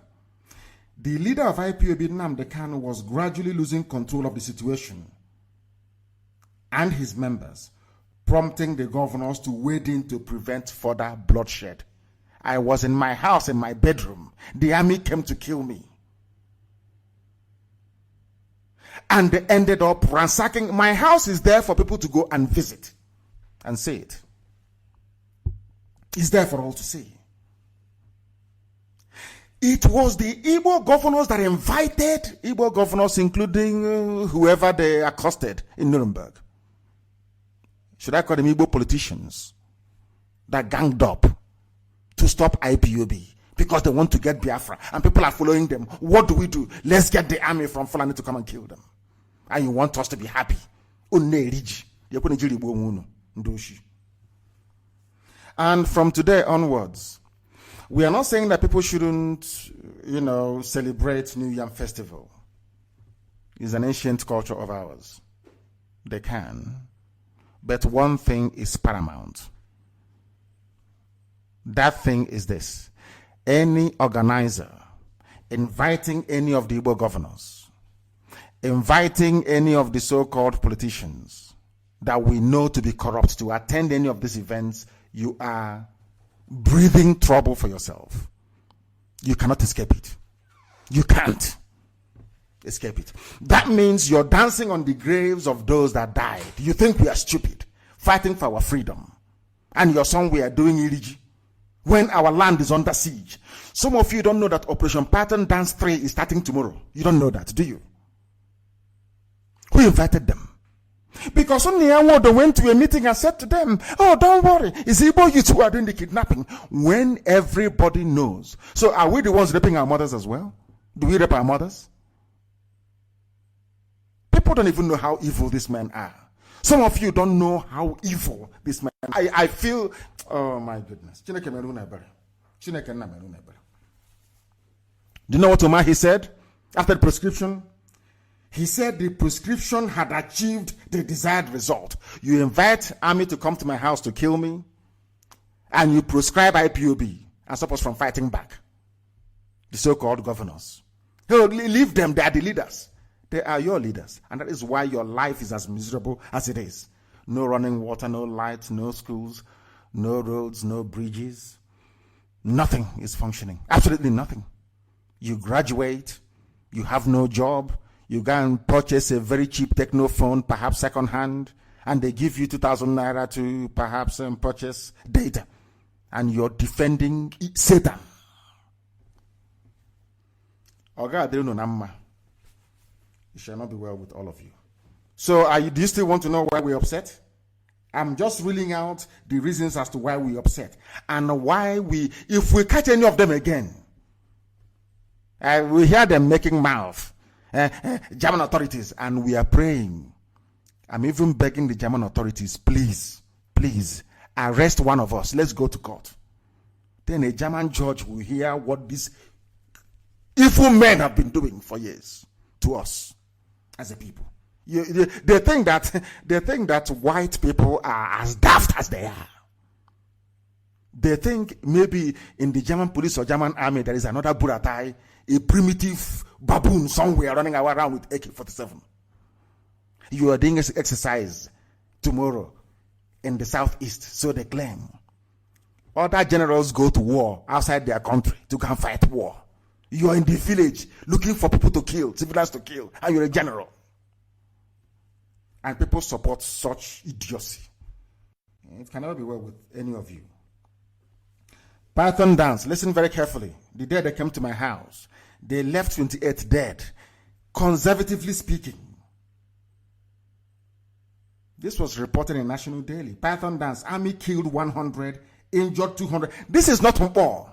the leader of IPOB, NNAMDI KANU, was gradually losing control of the situation and his members, prompting the governors to wade in to prevent further bloodshed. I was in my house, in my bedroom. The army came to kill me. And they ended up ransacking. My house is there for people to go and visit and see it. It's there for all to see. It was the Igbo governors that invited, Igbo governors including whoever they accosted in Nuremberg. Should I call them Igbo politicians that ganged up to stop IPOB because they want to get Biafra and people are following them? What do we do? Let's get the army from Fulani to come and kill them. And you want us to be happy. And from today onwards, we are not saying that people shouldn't, celebrate New Yam Festival. It's an ancient culture of ours. They can. But one thing is paramount. That thing is this. Any organizer inviting any of the Igbo governors, inviting any of the so-called politicians that we know to be corrupt to attend any of these events, you are breathing trouble for yourself. You cannot escape it. You can't escape it. That means you're dancing on the graves of those that died. You think we are stupid, fighting for our freedom, and you're somewhere doing irigi when our land is under siege. Some of you don't know that Operation Pattern Dance 3 is starting tomorrow. You don't know that, do you? Who invited them? Because only they went to a meeting and said to them, oh, don't worry, it's Igbo youth who are doing the kidnapping, when everybody knows. So are we the ones raping our mothers as well? Do we rape our mothers? People don't even know how evil these men are. Some of you don't know how evil this man is. I feel, oh my goodness. Do you know what Umahi said after the prescription? He said the prescription had achieved the desired result. You invite army to come to my house to kill me, and you prescribe IPOB and stop us from fighting back. The so-called governors. Leave them, they are the leaders. They are your leaders. And that is why your life is as miserable as it is. No running water, no lights, no schools, no roads, no bridges. Nothing is functioning. Absolutely nothing. You graduate, you have no job, you go and purchase a very cheap techno phone, perhaps second hand, and they give you 2,000 naira to perhaps purchase data. And you're defending Satan. It shall not be well with all of you. So do you still want to know why we're upset? I'm just ruling out the reasons as to why we're upset. And why if we catch any of them again, we hear them making mouth. German authorities, and we are praying. I'm even begging the German authorities, please, arrest one of us. Let's go to court. Then a German judge will hear what these evil men have been doing for years to us as a people. They think that white people are as daft as they are. They think maybe in the German police or German army there is another Buratai, a primitive baboon somewhere running around with AK-47. You are doing exercise tomorrow in the southeast, so they claim. Other generals go to war outside their country to go and fight war. You are in the village looking for people to kill, civilians to kill, and you're a general. And people support such idiocy. It can never be well with any of you. Python dance, listen very carefully. The day they came to my house, they left 28 dead, conservatively speaking. This was reported in National Daily. Python dance, army killed 100, injured 200. This is not Mpo.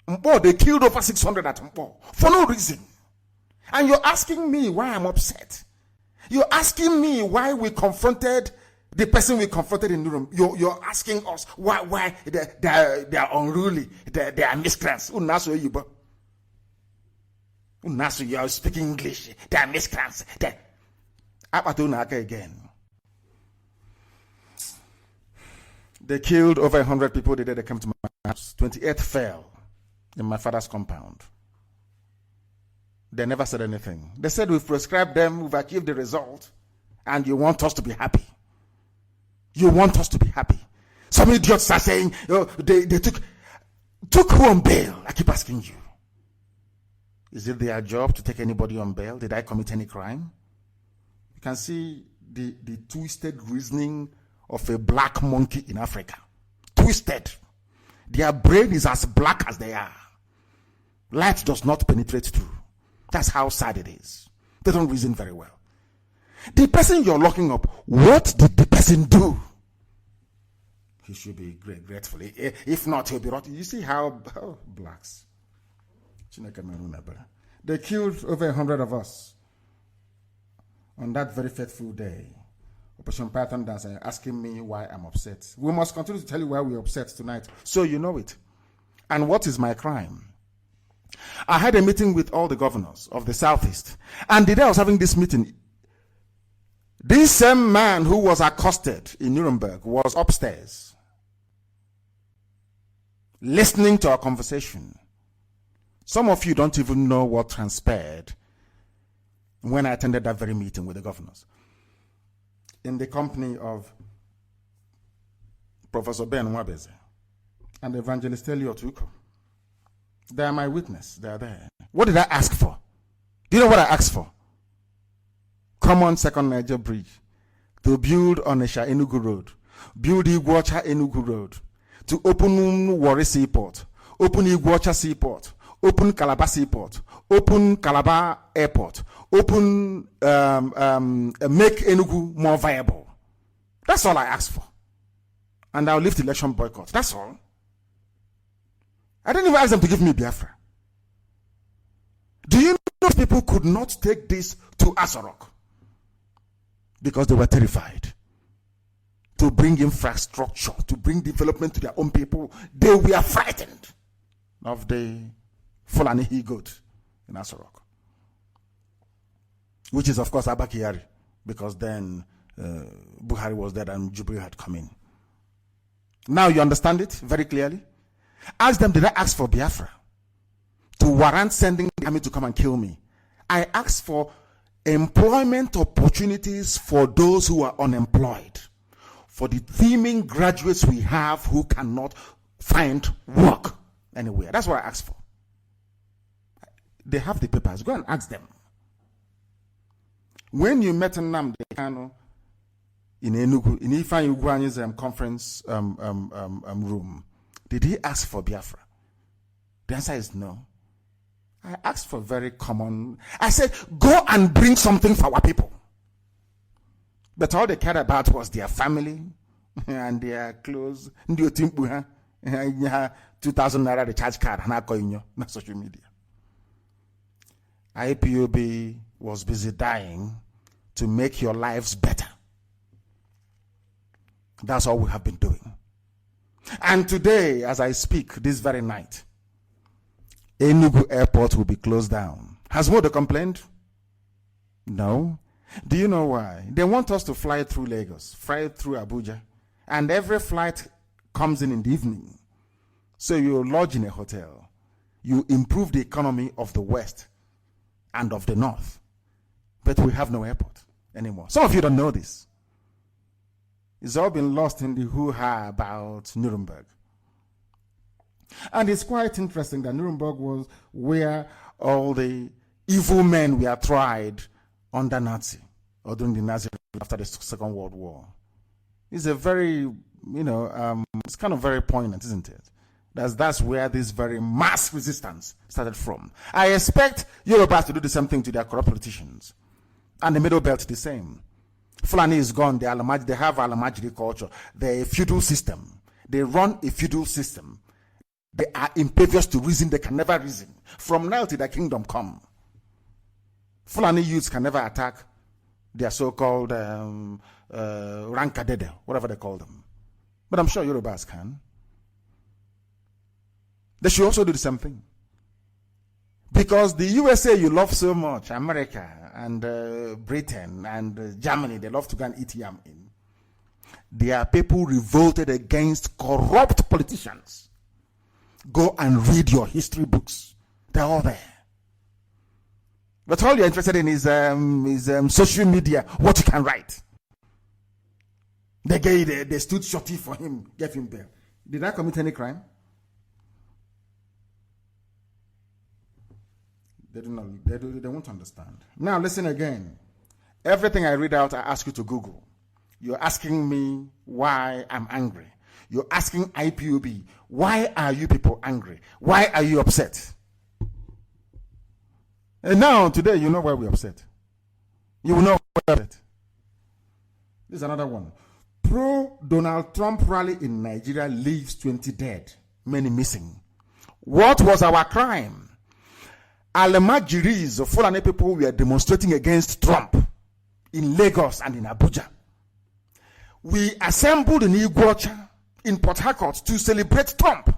Mpo, they killed over 600 at Mpo for no reason. And you're asking me why I'm upset. You're asking me why we confronted the person we confronted in the room. You're asking us why they are unruly, they are miscreants. You are speaking English. They are miscreants. Again. They killed over 100 people the day they came to my house. 28 fell in my father's compound. They never said anything. They said we've prescribed them, we've achieved the result, and you want us to be happy. You want us to be happy. Some idiots are saying, they took who on bail? I keep asking you. Is it their job to take anybody on bail? Did I commit any crime? can see the twisted reasoning of a black monkey in Africa. Twisted. Their brain is as black as they are. Light does not penetrate through. That's how sad it is. They don't reason very well. The person you're locking up, what did the person do? He should be grateful. If not, he'll be rotten. You see how blacks. They killed over 100 of us on that very fateful day. Operation Python Dancer asking me why I'm upset. We must continue to tell you why we're upset tonight, so you know it. And what is my crime? I had a meeting with all the governors of the Southeast, and the day I was having this meeting, this same man who was accosted in Nuremberg was upstairs, listening to our conversation. Some of you don't even know what transpired when I attended that very meeting with the governors, in the company of Professor Ben Wabeze and Evangelist Elliot Uko. They are my witness. They are there. What did I ask for? Do you know what I asked for? Common Second Niger Bridge to build Onisha Enugu Road, build Iguacha Enugu Road, to open Warri Seaport, open Iguacha Seaport, open Calabar Seaport, open Calabar Airport, open make Enugu more viable. That's all I asked for. And I'll lift election boycott. That's all. I didn't even ask them to give me Biafra. Do you know people could not take this to Asorok? Because they were terrified. To bring infrastructure, to bring development to their own people, they were frightened of the Fulani he-goat in Asorok. Which is, of course, Abakari, because then Buhari was there and Jubilee had come in. Now you understand it very clearly? Ask them, did I ask for Biafra? To warrant sending the army to come and kill me? I asked for employment opportunities for those who are unemployed. For the teeming graduates we have who cannot find work anywhere. That's what I asked for. They have the papers. Go and ask them. When you met NNAMDI KANU in Enugu, in Ifeanyi Ugwuanyi's conference room, did he ask for Biafra? The answer is no. I asked for very common. I said, go and bring something for our people. But all they cared about was their family and their clothes. 2,000 naira recharge card, not social media. IPOB was busy dying to make your lives better. That's all we have been doing. And today, as I speak, this very night, Enugu Airport will be closed down. Has Modo complained? No. Do you know why? They want us to fly through Lagos, fly through Abuja, and every flight comes in the evening. So you lodge in a hotel. You improve the economy of the West and of the North. But we have no airport anymore. Some of you don't know this. It's all been lost in the hoo-ha about Nuremberg. And it's quite interesting that Nuremberg was where all the evil men were tried under Nazi, or during the Nazi after the Second World War. It's a very, it's kind of very poignant, isn't it? That's where this very mass resistance started from. I expect Yorubas to do the same thing to their corrupt politicians. And the Middle Belt the same. Fulani is gone. They have Alamajiri culture. They're a feudal system. They run a feudal system. They are impervious to reason. They can never reason. From now till the kingdom come, Fulani youths can never attack their so-called Rankadede, whatever they call them. But I'm sure Yorubas can. They should also do the same thing. Because the USA you love so much, America and Britain and Germany, they love to go and eat yam in. They are people revolted against corrupt politicians. Go and read your history books. They're all there. But all you're interested in is social media, what you can write. They stood shorty for him, gave him bail. Did I commit any crime? They won't understand. Now listen again. Everything I read out, I ask you to Google. You're asking me why I'm angry. You're asking IPOB, why are you people angry? Why are you upset? And now, today, you know why we're upset. You will know why we're upset. This is another one. Pro-Donald Trump rally in Nigeria leaves 20 dead, many missing. What was our crime? Alemajiris of Fulani people were demonstrating against Trump in Lagos and in Abuja. We assembled in Iguacha, in Port Harcourt, to celebrate Trump.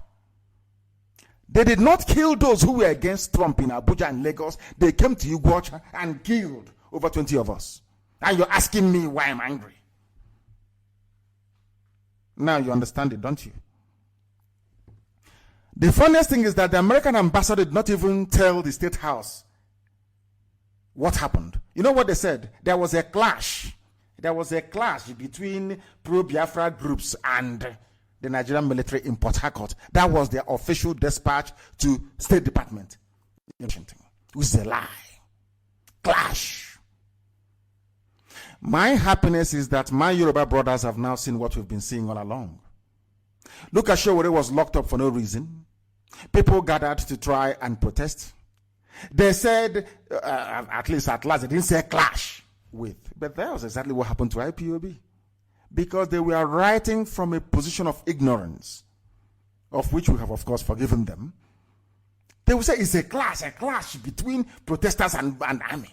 They did not kill those who were against Trump in Abuja and Lagos. They came to Iguacha and killed over 20 of us. And you're asking me why I'm angry. Now you understand it, don't you? The funniest thing is that the American ambassador did not even tell the State House what happened. You know what they said? There was a clash. There was a clash between pro-Biafra groups and the Nigerian military in Port Harcourt. That was their official dispatch to State Department in Washington. It was a lie. Clash. My happiness is that my Yoruba brothers have now seen what we've been seeing all along. Look at Showore was locked up for no reason. People gathered to try and protest. They said, at last, they didn't say clash with. But that was exactly what happened to IPOB. Because they were writing from a position of ignorance, of which we have, of course, forgiven them. They will say it's a clash between protesters and army.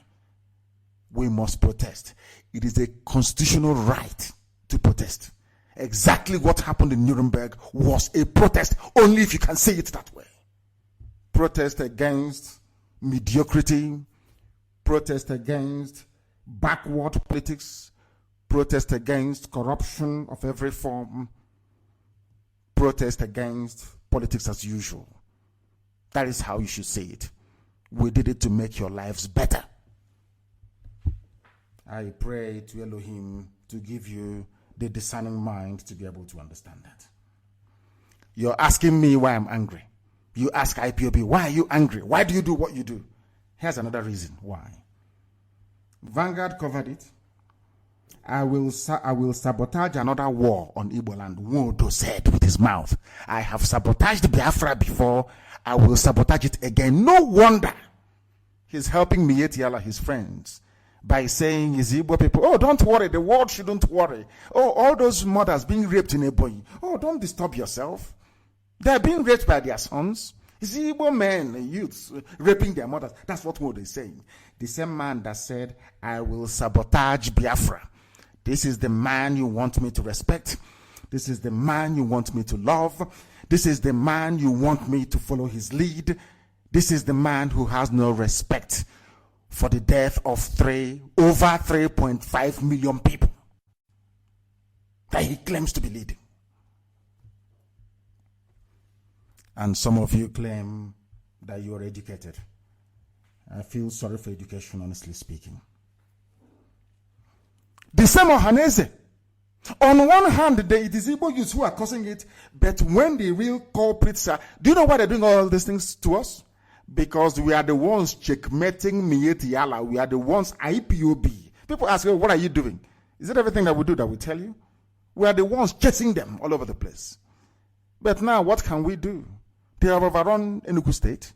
We must protest. It is a constitutional right to protest. Exactly what happened in Nuremberg was a protest, only if you can say it that way. Protest against mediocrity, protest against backward politics, protest against corruption of every form, protest against politics as usual. That is how you should say it. We did it to make your lives better. I pray to Elohim to give you the discerning mind to be able to understand that. You're asking me why I'm angry. You ask IPOB, why are you angry? Why do you do what you do? Here's another reason why. Vanguard covered it. I will sabotage another war on Igbo land. Nwodo said with his mouth. I have sabotaged Biafra before. I will sabotage it again. No wonder he's helping Mietiala, his friends, by saying his Igbo people, oh, don't worry, the world shouldn't worry. Oh, all those mothers being raped in Ebonyi. Oh, don't disturb yourself. They're being raped by their sons. It's Igbo men, youths, raping their mothers. That's what Nwodo is saying. The same man that said, I will sabotage Biafra. This is the man you want me to respect. This is the man you want me to love. This is the man you want me to follow his lead. This is the man who has no respect for the death of over 3.5 million people that he claims to be leading. And some of you claim that you are educated. I feel sorry for education, honestly speaking. The same Ohanese. On one hand, it is Igbo youths who are causing it, but when the real culprits are, do you know why they're doing all these things to us? Because we are the ones checkmating Mietiala. We are the ones IPOB. People ask, oh, what are you doing? Is it everything that we do that we tell you? We are the ones chasing them all over the place. But now, what can we do? They have overrun Enugu State.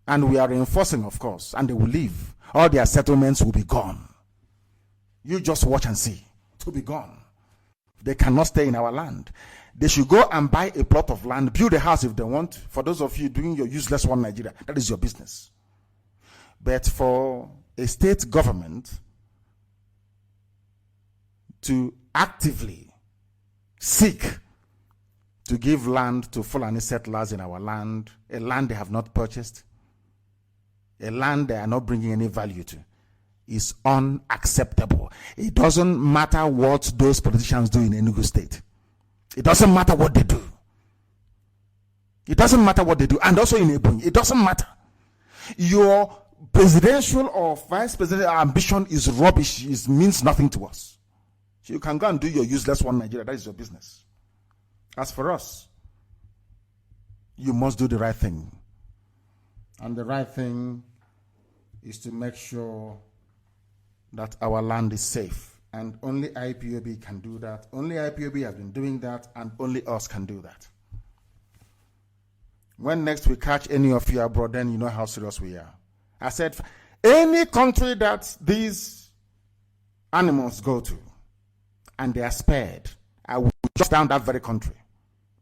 And we are enforcing, of course, and they will leave. All their settlements will be gone. You just watch and see. It will be gone. They cannot stay in our land. They should go and buy a plot of land, build a house if they want. For those of you doing your useless one Nigeria, that is your business. But for a state government to actively seek to give land to Fulani settlers in our land, a land they have not purchased, a land they are not bringing any value to, is unacceptable. It doesn't matter what those politicians do in Enugu State. It doesn't matter what they do. It doesn't matter what they do. And also in Ebonyi, it doesn't matter. Your presidential or vice presidential ambition is rubbish. It means nothing to us. So you can go and do your useless one Nigeria. That is your business. As for us, you must do the right thing. And the right thing is to make sure that our land is safe. And only IPOB can do that. Only IPOB has been doing that, and only us can do that. When next we catch any of you abroad, then you know how serious we are. I said, any country that these animals go to, and they are spared, I will shut down that very country.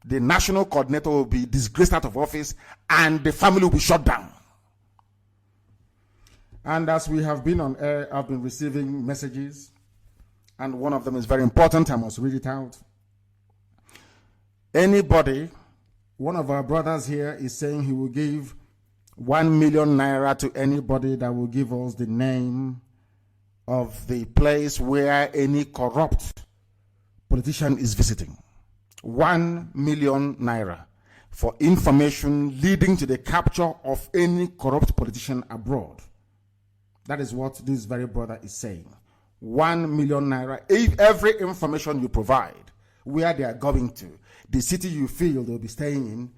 The national coordinator will be disgraced out of office, and the family will be shut down. And as we have been on air, I've been receiving messages, and one of them is very important. I must read it out. Anybody, one of our brothers here is saying he will give 1 million naira to anybody that will give us the name of the place where any corrupt politician is visiting. 1 million naira for information leading to the capture of any corrupt politician abroad. That is what this very brother is saying. 1 million naira. If every information you provide, where they are going to, the city you feel they'll be staying in,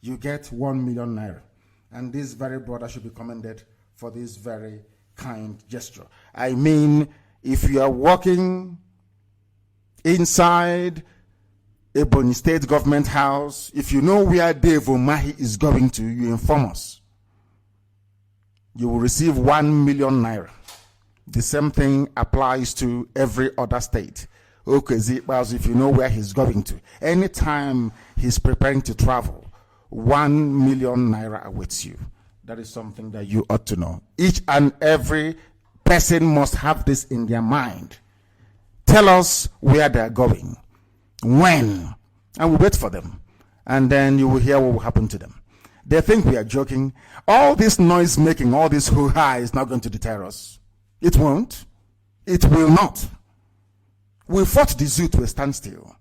you get 1 million naira. And this very brother should be commended for this very kind gesture. I mean, if you are walking inside a Ebonyi State government house, if you know where Dave Umahi is going to, you inform us. You will receive 1 million naira. The same thing applies to every other state. Okay, if you know where he's going to, anytime he's preparing to travel, 1 million naira awaits you. That is something that you ought to know. Each and every person must have this in their mind. Tell us where they're going, when, and we'll wait for them. And then you will hear what will happen to them. They think we are joking. All this noise making, all this hoo-ha is not going to deter us. It won't. It will not. We fought the zoo to a standstill.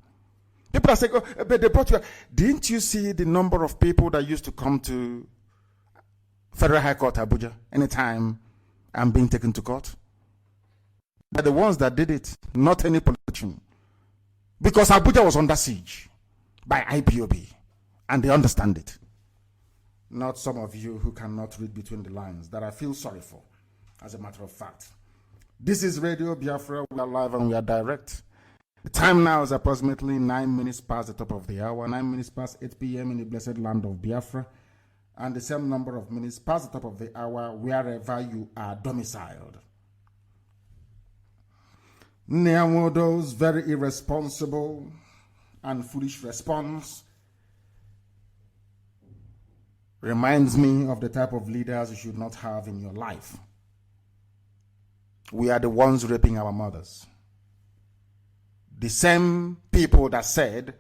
People are saying, oh, but they brought you. Didn't you see the number of people that used to come to Federal High Court, Abuja, anytime I'm being taken to court? They're the ones that did it, not any politician. Because Abuja was under siege by IPOB, and they understand it. Not some of you who cannot read between the lines, that I feel sorry for, as a matter of fact. This is Radio Biafra. We are live and we are direct. The time now is approximately 9 minutes past the top of the hour, 9 minutes past 8 p.m. in the blessed land of Biafra, and the same number of minutes past the top of the hour wherever you are domiciled. NNAMDI's very irresponsible and foolish response reminds me of the type of leaders you should not have in your life. We are the ones raping our mothers. The same people that said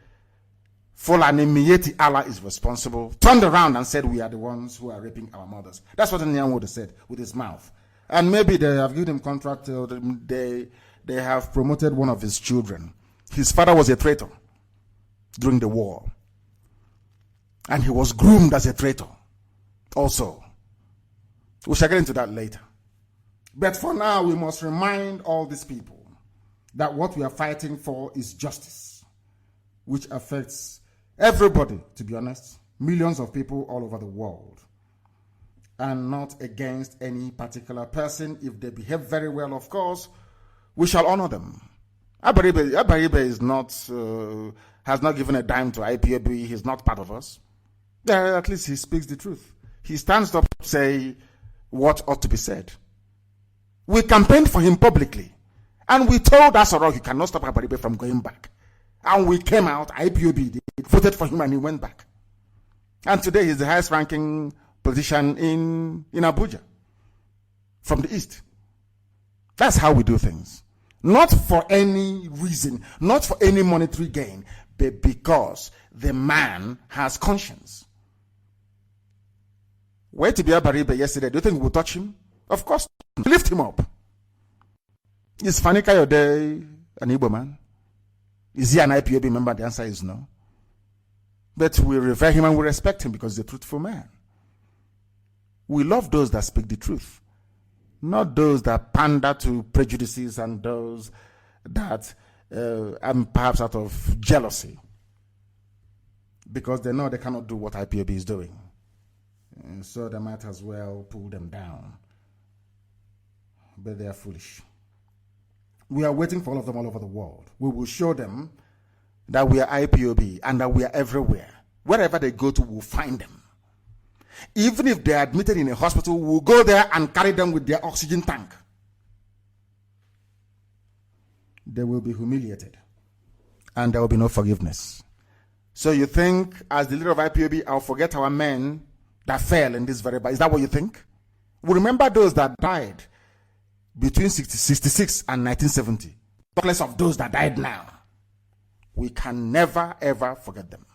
Fulani Miyetti Allah is responsible turned around and said we are the ones who are raping our mothers. That's what NNAMDI said with his mouth. And maybe they have given him contract. They have promoted one of his children. His father was a traitor during the war. And he was groomed as a traitor also. We shall get into that later. But for now, we must remind all these people that what we are fighting for is justice, which affects everybody, to be honest, millions of people all over the world, and not against any particular person. If they behave very well, of course, we shall honor them. Abaribe is not, has not given a dime to IPOB. He's not part of us. Yeah, at least he speaks the truth. He stands up to say what ought to be said. We campaigned for him publicly. And we told Asoro he cannot stop Abaribe from going back. And we came out, IPOB voted for him and he went back. And today he's the highest ranking politician in Abuja from the East. That's how we do things. Not for any reason, not for any monetary gain, but because the man has conscience. Where to be Abaribe yesterday? Do you think we'll touch him? Of course, lift him up. Is Fani Kayode an Igbo man? Is he an IPOB member? The answer is no. But we revere him and we respect him because he's a truthful man. We love those that speak the truth, not those that pander to prejudices and those that perhaps out of jealousy, because they know they cannot do what IPOB is doing. And so they might as well pull them down. But they are foolish. We are waiting for all of them all over the world. We will show them that we are IPOB and that we are everywhere. Wherever they go to, we'll find them. Even if they are admitted in a hospital, we'll go there and carry them with their oxygen tank. They will be humiliated. And there will be no forgiveness. So you think, as the leader of IPOB, I'll forget our men that fell in this very battle? Is that what you think? We remember those that died between 66 and 1970. Talk less of those that died now. We can never, ever forget them.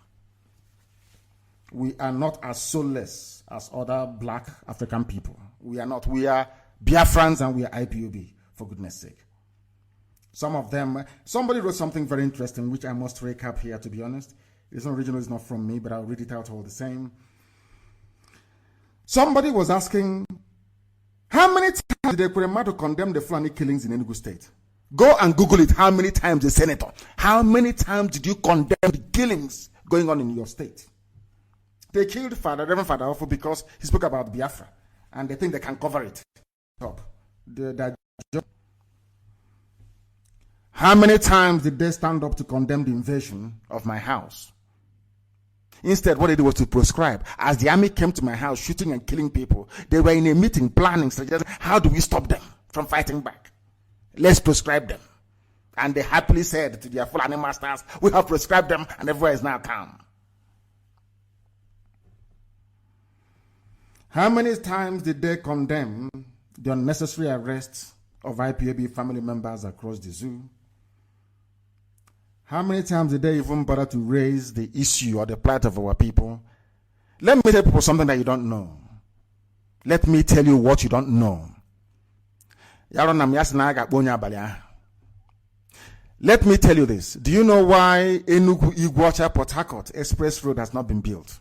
We are not as soulless as other black African people. We are not. We are Biafrans and we are IPOB, for goodness sake. Some of them, somebody wrote something very interesting, which I must recap here, to be honest. It's not original, it's not from me, but I'll read it out all the same. Somebody was asking, how many times did EKWEREMMADU condemn the Fulani killings in Enugu State? Go and Google it. How many times, the senator? How many times did you condemn the killings going on in your state? They killed Reverend Father Ofo because he spoke about Biafra, and they think they can cover it up. How many times did they stand up to condemn the invasion of my house? Instead, what they did was to proscribe. As the army came to my house shooting and killing people, they were in a meeting planning, suggesting, how do we stop them from fighting back? Let's proscribe them. And they happily said to their Fulani masters, we have prescribed them and everywhere is now calm. How many times did they condemn the unnecessary arrests of IPOB family members across the zoo? How many times did they even bother to raise the issue or the plight of our people? Let me tell people something that you don't know. Let me tell you what you don't know. Let me tell you this. Do you know why Enugu Iguacha Port Harcourt Express Road has not been built?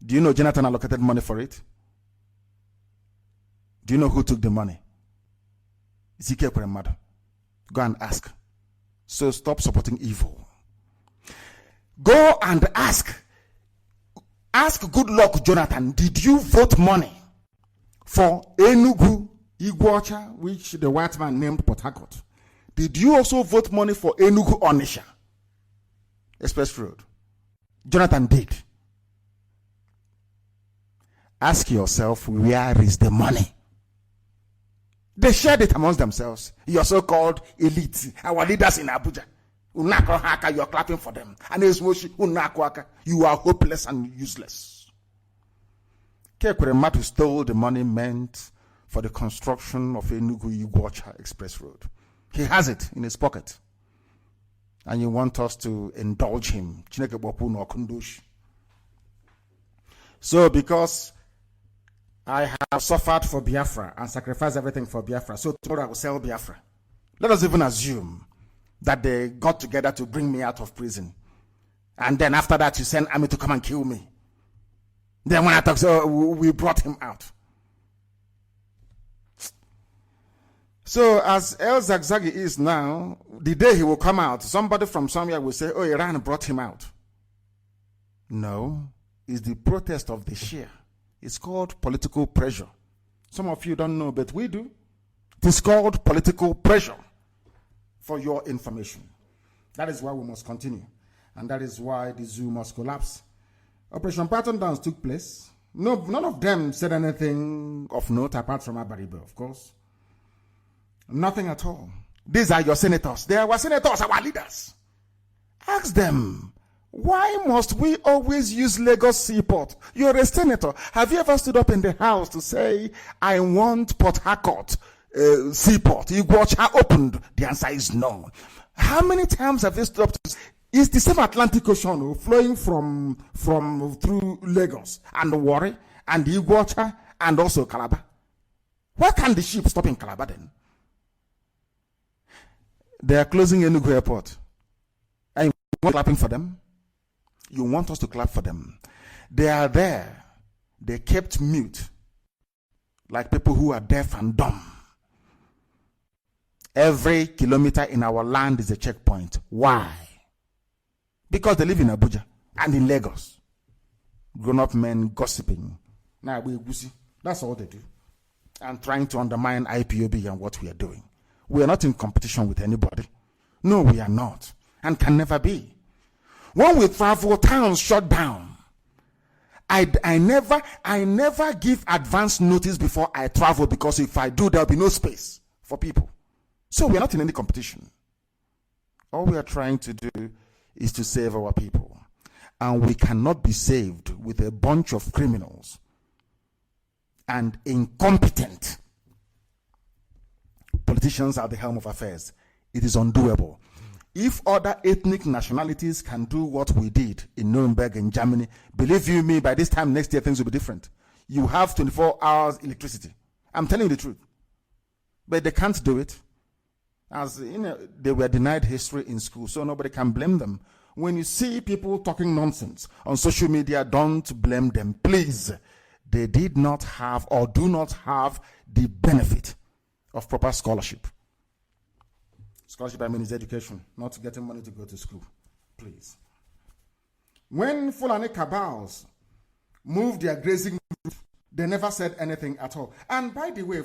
Do you know Jonathan allocated money for it? Do you know who took the money? It's EKWEREMMADU. Go and ask. So stop supporting evil. Go and ask. Ask good luck, Jonathan. Did you vote money for Enugu Iguacha, which the white man named Port Harcourt? Did you also vote money for Enugu Onisha Express Road? Jonathan did. Ask yourself, where is the money? They shared it amongst themselves. Your so-called elite, our leaders in Abuja. You're clapping for them. And you are hopeless and useless. EKWEREMMADU stole the money meant for the construction of Enugu Iguacha Express Road. He has it in his pocket. And you want us to indulge him. So because I have suffered for Biafra and sacrificed everything for Biafra, so tomorrow I will sell Biafra. Let us even assume that they got together to bring me out of prison. And then after that, you send army to come and kill me. Then when I talk, so we brought him out. So as El Zagzagi is now, the day he will come out, somebody from somewhere will say, oh, Iran brought him out. No, it's the protest of the Shia. It's called political pressure. Some of you don't know, but we do. It's called political pressure, for your information. That is why we must continue. And that is why the zoo must collapse. Operation Pattern Dance took place. No, none of them said anything of note apart from Abaribe, of course. Nothing at all. These are your senators. They are our senators, our leaders. Ask them, why must we always use Lagos Seaport? You're a senator. Have you ever stood up in the house to say, I want Port Harcourt Seaport, Iguacha opened? The answer is no. How many times have you stood up to say, it's the same Atlantic Ocean flowing from through Lagos and Warri and Iguacha and also Calabar? Why can't the ship stop in Calabar then? They are closing Enugu Airport. And you want clapping for them? You want us to clap for them? They are there. They kept mute. Like people who are deaf and dumb. Every kilometer in our land is a checkpoint. Why? Because they live in Abuja and in Lagos. Grown-up men gossiping. Now we see. That's all they do. And trying to undermine IPOB and what we are doing. We are not in competition with anybody. No, we are not, and can never be. When we travel, towns shut down. I never give advance notice before I travel, because if I do, there'll be no space for people. So we are not in any competition. All we are trying to do is to save our people. And we cannot be saved with a bunch of criminals and incompetent politicians at the helm of affairs. It is undoable. If other ethnic nationalities can do what we did in Nuremberg in Germany, believe you me, by this time next year, things will be different. You have 24 hours electricity. I'm telling you the truth. But they can't do it. As you know, they were denied history in school, so nobody can blame them. When you see people talking nonsense on social media, don't blame them, please. They did not have or do not have the benefit of proper scholarship. Scholarship, I mean, is education, not getting money to go to school. Please. When Fulani cabals moved their grazing route, they never said anything at all. And by the way,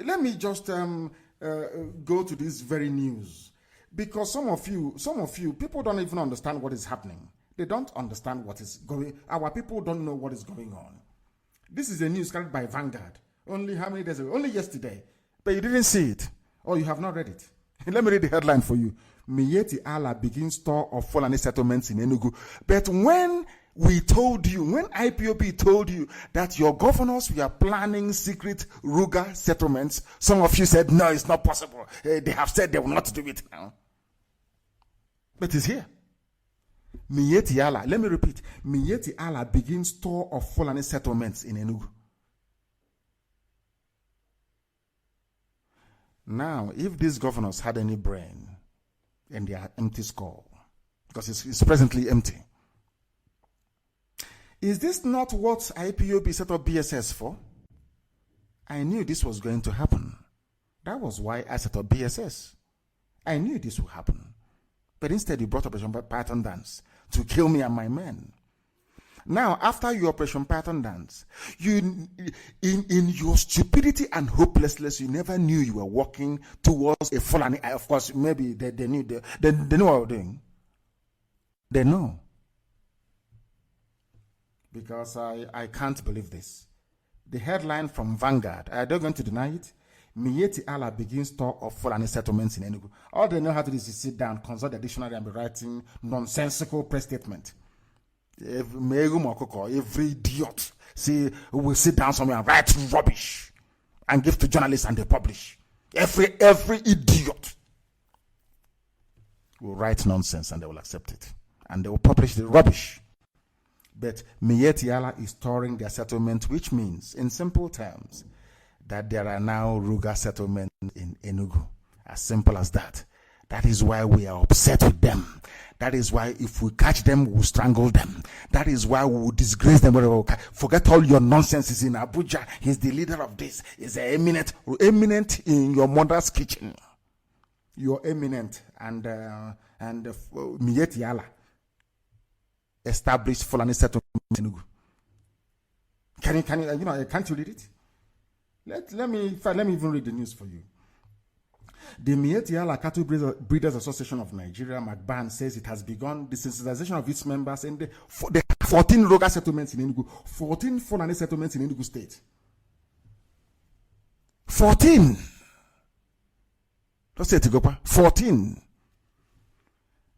let me just go to this very news, because some of you people don't even understand what is happening. They don't understand what is going. Our people don't know what is going on. This is a news carried by Vanguard. Only how many days ago? Only yesterday. But you didn't see it, or you have not read it. Let me read the headline for you. Miyetti Allah begins tour of Fulani settlements in Enugu. But when we told you, when IPOB told you that your governors were planning secret Ruga settlements, some of you said, no, it's not possible. They have said they will not do it now. But it's here. Miyetti Allah, let me repeat. Miyetti Allah begins tour of Fulani settlements in Enugu. Now, if these governors had any brain in their empty skull, because it's presently empty, is this not what IPOB set up BSS for? I knew this was going to happen. That was why I set up BSS. I knew this would happen. But instead, you brought Operation Python Dance to kill me and my men. Now, after your Operation Python Dance, in your stupidity and hopelessness, you never knew you were walking towards a Fulani. Of course, maybe they knew they know what they were doing. They know. Because I can't believe this. The headline from Vanguard, I don't going to deny it. Miyetti Allah begins tour of Fulani settlements in Enugu. All they know how to do is to sit down, consult the dictionary, and be writing nonsensical press statement. Every idiot will sit down somewhere and write rubbish and give to journalists, and they publish. Every idiot will write nonsense and they will accept it, and they will publish the rubbish. But Miyetti Allah is touring their settlement, which means, in simple terms, that there are now Ruga settlements in Enugu. As simple as that. That is why we are upset with them. That is why if we catch them, we'll strangle them. That is why we will disgrace them. Forget all your nonsense. He's in Abuja. He's the leader of this. He's eminent in your mother's kitchen. You're eminent. And Miyetti Allah established Fulani settlement in Enugu. Can't you read it? Let me even read the news for you. The Miyetti Allah Cattle Breeders Association of Nigeria, MACBAN, says it has begun the sensitization of its members in the 14 Ruga settlements in Enugu, 14 Fulani settlements in Enugu State. 14. Don't say it, Gopa. 14.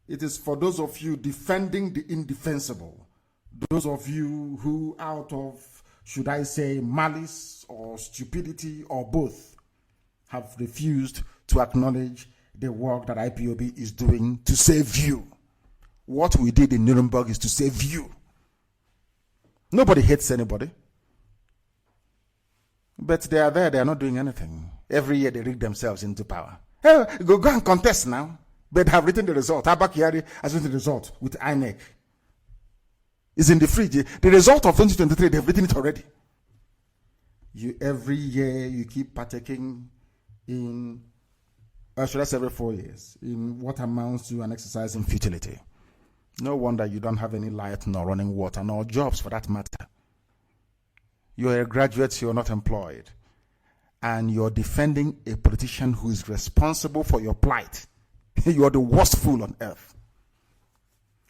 It is for those of you defending the indefensible, those of you who, out of, should I say, malice or stupidity or both, have refused to acknowledge the work that IPOB is doing to save you. What we did in Nuremberg is to save you. Nobody hates anybody. But they are there, they are not doing anything. Every year they rig themselves into power. Hey, go and contest now. But have written the result. Abakari has written the result with INEC. It's in the fridge. The result of 2023, they've written it already. Every year you keep partaking in, should I say every 4 years, in what amounts to an exercise in futility. No wonder you don't have any light, nor running water, nor jobs for that matter. You're a graduate, you're not employed. and you're defending a politician who is responsible for your plight. You're the worst fool on earth.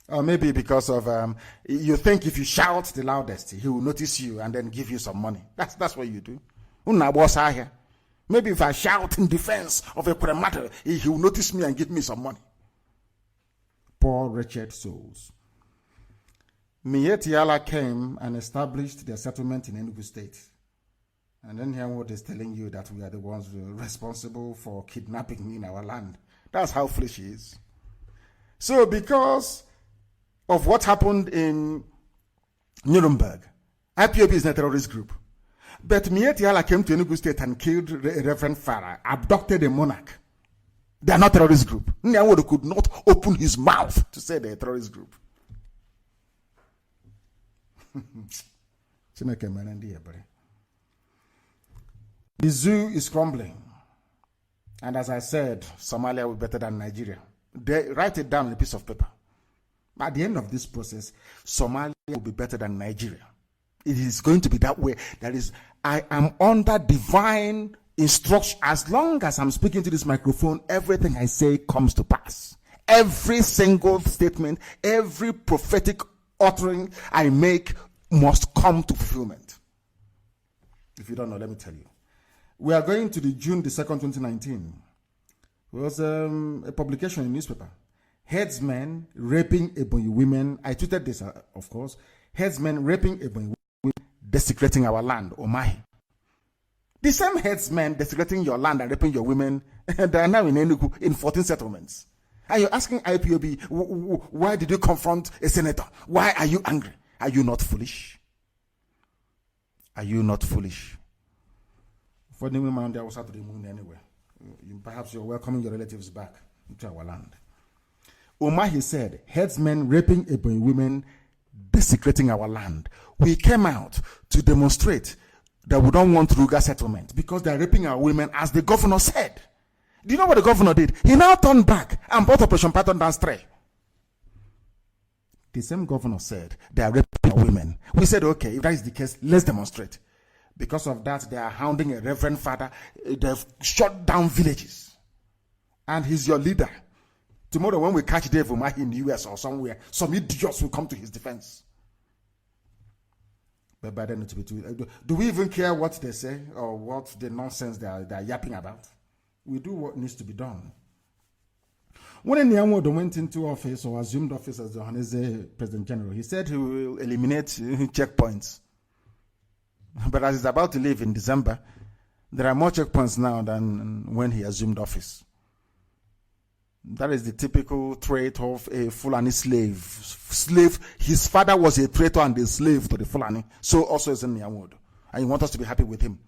Or maybe because of you think if you shout the loudest, he will notice you and then give you some money. That's what you do. Maybe if I shout in defense of EKWEREMMADU, he will notice me and give me some money. Poor wretched souls. Mietiala came and established their settlement in Enugu State. And then Herwood is telling you that we are the ones responsible for kidnapping me in our land. That's how foolish he is. So because of what happened in Nuremberg, IPOB is a terrorist group. But Mietiala came to Enugu State and killed Reverend Farah, abducted a monarch. They are not a terrorist group. Herwood could not open his mouth to say they're a terrorist group. The zoo is crumbling. And as I said, Somalia will be better than Nigeria. They write it down on a piece of paper. At the end of this process, Somalia will be better than Nigeria. It is going to be that way. I am under divine instruction. As long as I'm speaking to this microphone, everything I say comes to pass. Every single statement, every prophetic uttering I make must come to fulfillment. If you don't know, let me tell you. We are going to the June the 2nd, 2019. It was a publication in newspaper. Headsmen raping Ebonyi women. I tweeted this, of course. Headsmen raping Ebonyi women, desecrating our land, Omahi. The same headsmen desecrating your land and raping your women, they are now in Enugu in 14 settlements. And you're asking IPOB, why did you confront a senator? Why are you angry? Are you not foolish? Are you not foolish? For the women, they was out to the moon anyway. Perhaps you're welcoming your relatives back into our land. Omahi said, headsmen raping Ebonyi women, desecrating our land. We came out to demonstrate that we don't want Ruga settlement because they're raping our women, as the governor said. Do you know what the governor did? He now turned back and brought Operation Python down stray. The same governor said they are raping our women. We said, okay, if that is the case, let's demonstrate. Because of that, they are hounding a reverend father. They've shut down villages. And he's your leader. Tomorrow, when we catch Dave Umahi in the US or somewhere, some idiots will come to his defense. But by then, do we even care what they say or what the nonsense they are yapping about? We do what needs to be done. When Nyamodo went into office or assumed office as the Johanese President General, he said he will eliminate checkpoints. But as he's about to leave in December, there are more checkpoints now than when he assumed office. That is the typical trait of a Fulani slave. His father was a traitor and a slave to the Fulani. So also is in Nyamodo. And you want us to be happy with him.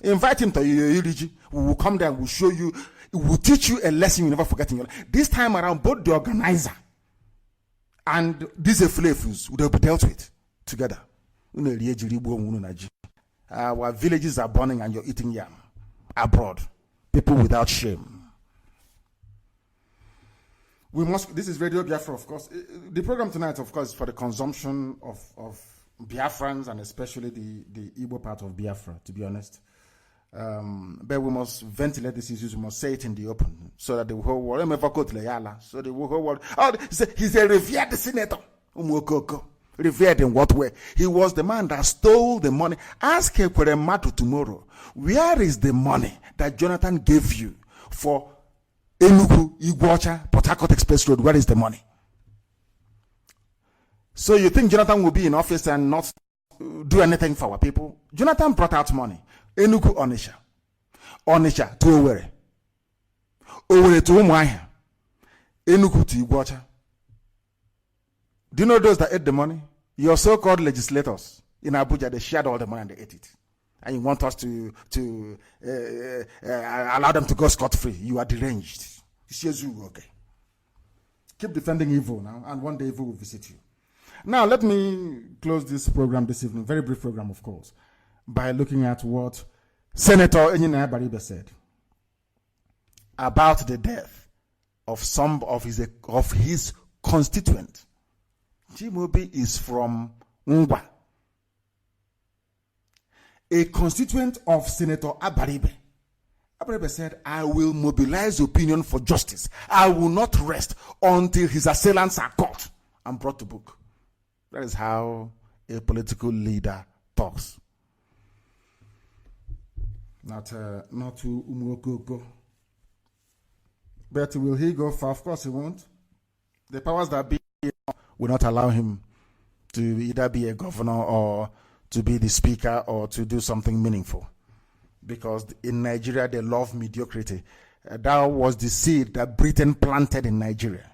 Invite him to Iriji. We will come there and we'll show you. We will teach you a lesson you never forget in your life. This time around, both the organizer and these slaves will be dealt with together. Our villages are burning and you're eating yam abroad. People without shame. We must. This is Radio Biafra, of course. The program tonight, of course, is for the consumption of Biafrans and especially the Igbo part of Biafra, to be honest. But we must ventilate these issues. We must say it in the open so that the whole world. So the whole world. Oh, he's a revered senator. Revered in what way? He was the man that stole the money. Ask EKWEREMMADU tomorrow. Where is the money that Jonathan gave you for Enugu, Iguacha, Port Harcourt Express Road? Where is the money? So you think Jonathan will be in office and not do anything for our people? Jonathan brought out money. Enugu, Onitsha. Onitsha to Owerri. Owerri to Umuahia. Enugu to Iguacha. Do you know those that ate the money? Your so-called legislators in Abuja, they shared all the money and they ate it. And you want us to allow them to go scot-free. You are deranged. Okay. Keep defending evil now, and one day evil will visit you. Now, let me close this program this evening, very brief program, of course, by looking at what Senator Enyinaya Baribe said about the death of some of his constituent. Chimobi is from Ngwa, a constituent of Senator Abaribe, Abrebe said, I will mobilize opinion for justice. I will not rest until his assailants are caught and brought to book. That is how a political leader talks. Not to Umwokoko. But will he go far? Of course he won't. The powers that be will not allow him to either be a governor or to be the speaker or to do something meaningful. Because in Nigeria, they love mediocrity. That was the seed that Britain planted in Nigeria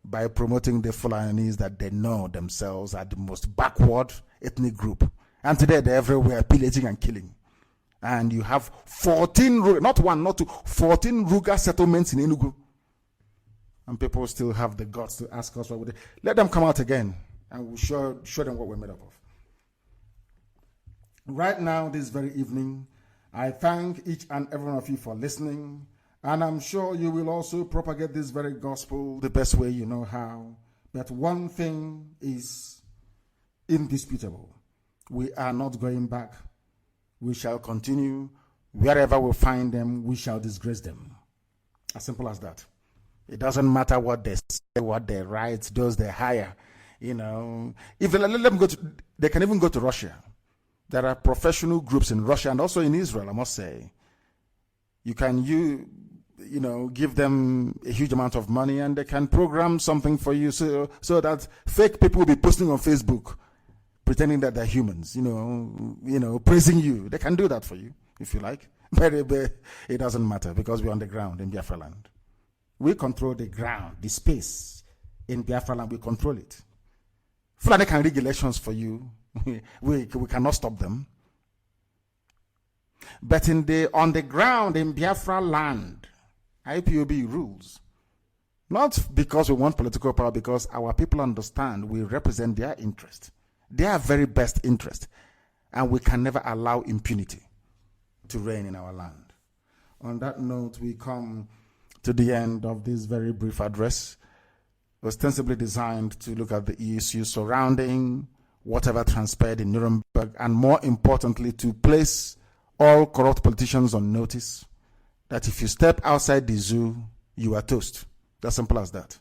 by promoting the Fulanis that they know themselves are the most backward ethnic group. And today they're everywhere pillaging and killing. And you have 14, not one, not two, 14 Ruga settlements in Enugu. And people still have the guts to ask us what would they. Let them come out again and we'll show them what we're made up of. Right now, this very evening, I thank each and every one of you for listening. And I'm sure you will also propagate this very gospel the best way you know how. But one thing is indisputable. We are not going back. We shall continue. Wherever we find them, we shall disgrace them. As simple as that. It doesn't matter what they say, what they write, those they hire. You know, if they let them go to, they can even go to Russia. There are professional groups in Russia and also in Israel, I must say. You can, you know, give them a huge amount of money and they can program something for you so that fake people will be posting on Facebook pretending that they're humans, you know, praising you. They can do that for you if you like. But it doesn't matter because we're on the ground in Biafra land. We control the ground, the space in Biafra land. We control it. Fulani can rig elections for you. We cannot stop them. But on the ground in Biafra land, IPOB rules. Not because we want political power, because our people understand we represent their interest, their very best interest, and we can never allow impunity to reign in our land. On that note, we come to the end of this very brief address, ostensibly designed to look at the issues surrounding whatever transpired in Nuremberg, and more importantly, to place all corrupt politicians on notice that if you step outside the zoo, you are toast. As simple as that.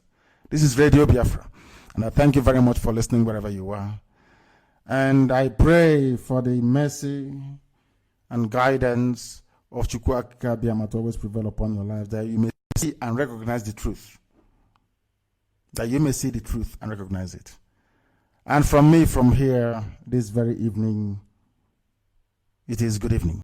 This is Radio Biafra, and I thank you very much for listening wherever you are. And I pray for the mercy and guidance of Chukwuka Biama to always prevail upon your lives, that you may see and recognize the truth. That you may see the truth and recognize it. And from me, from here, this very evening, it is good evening.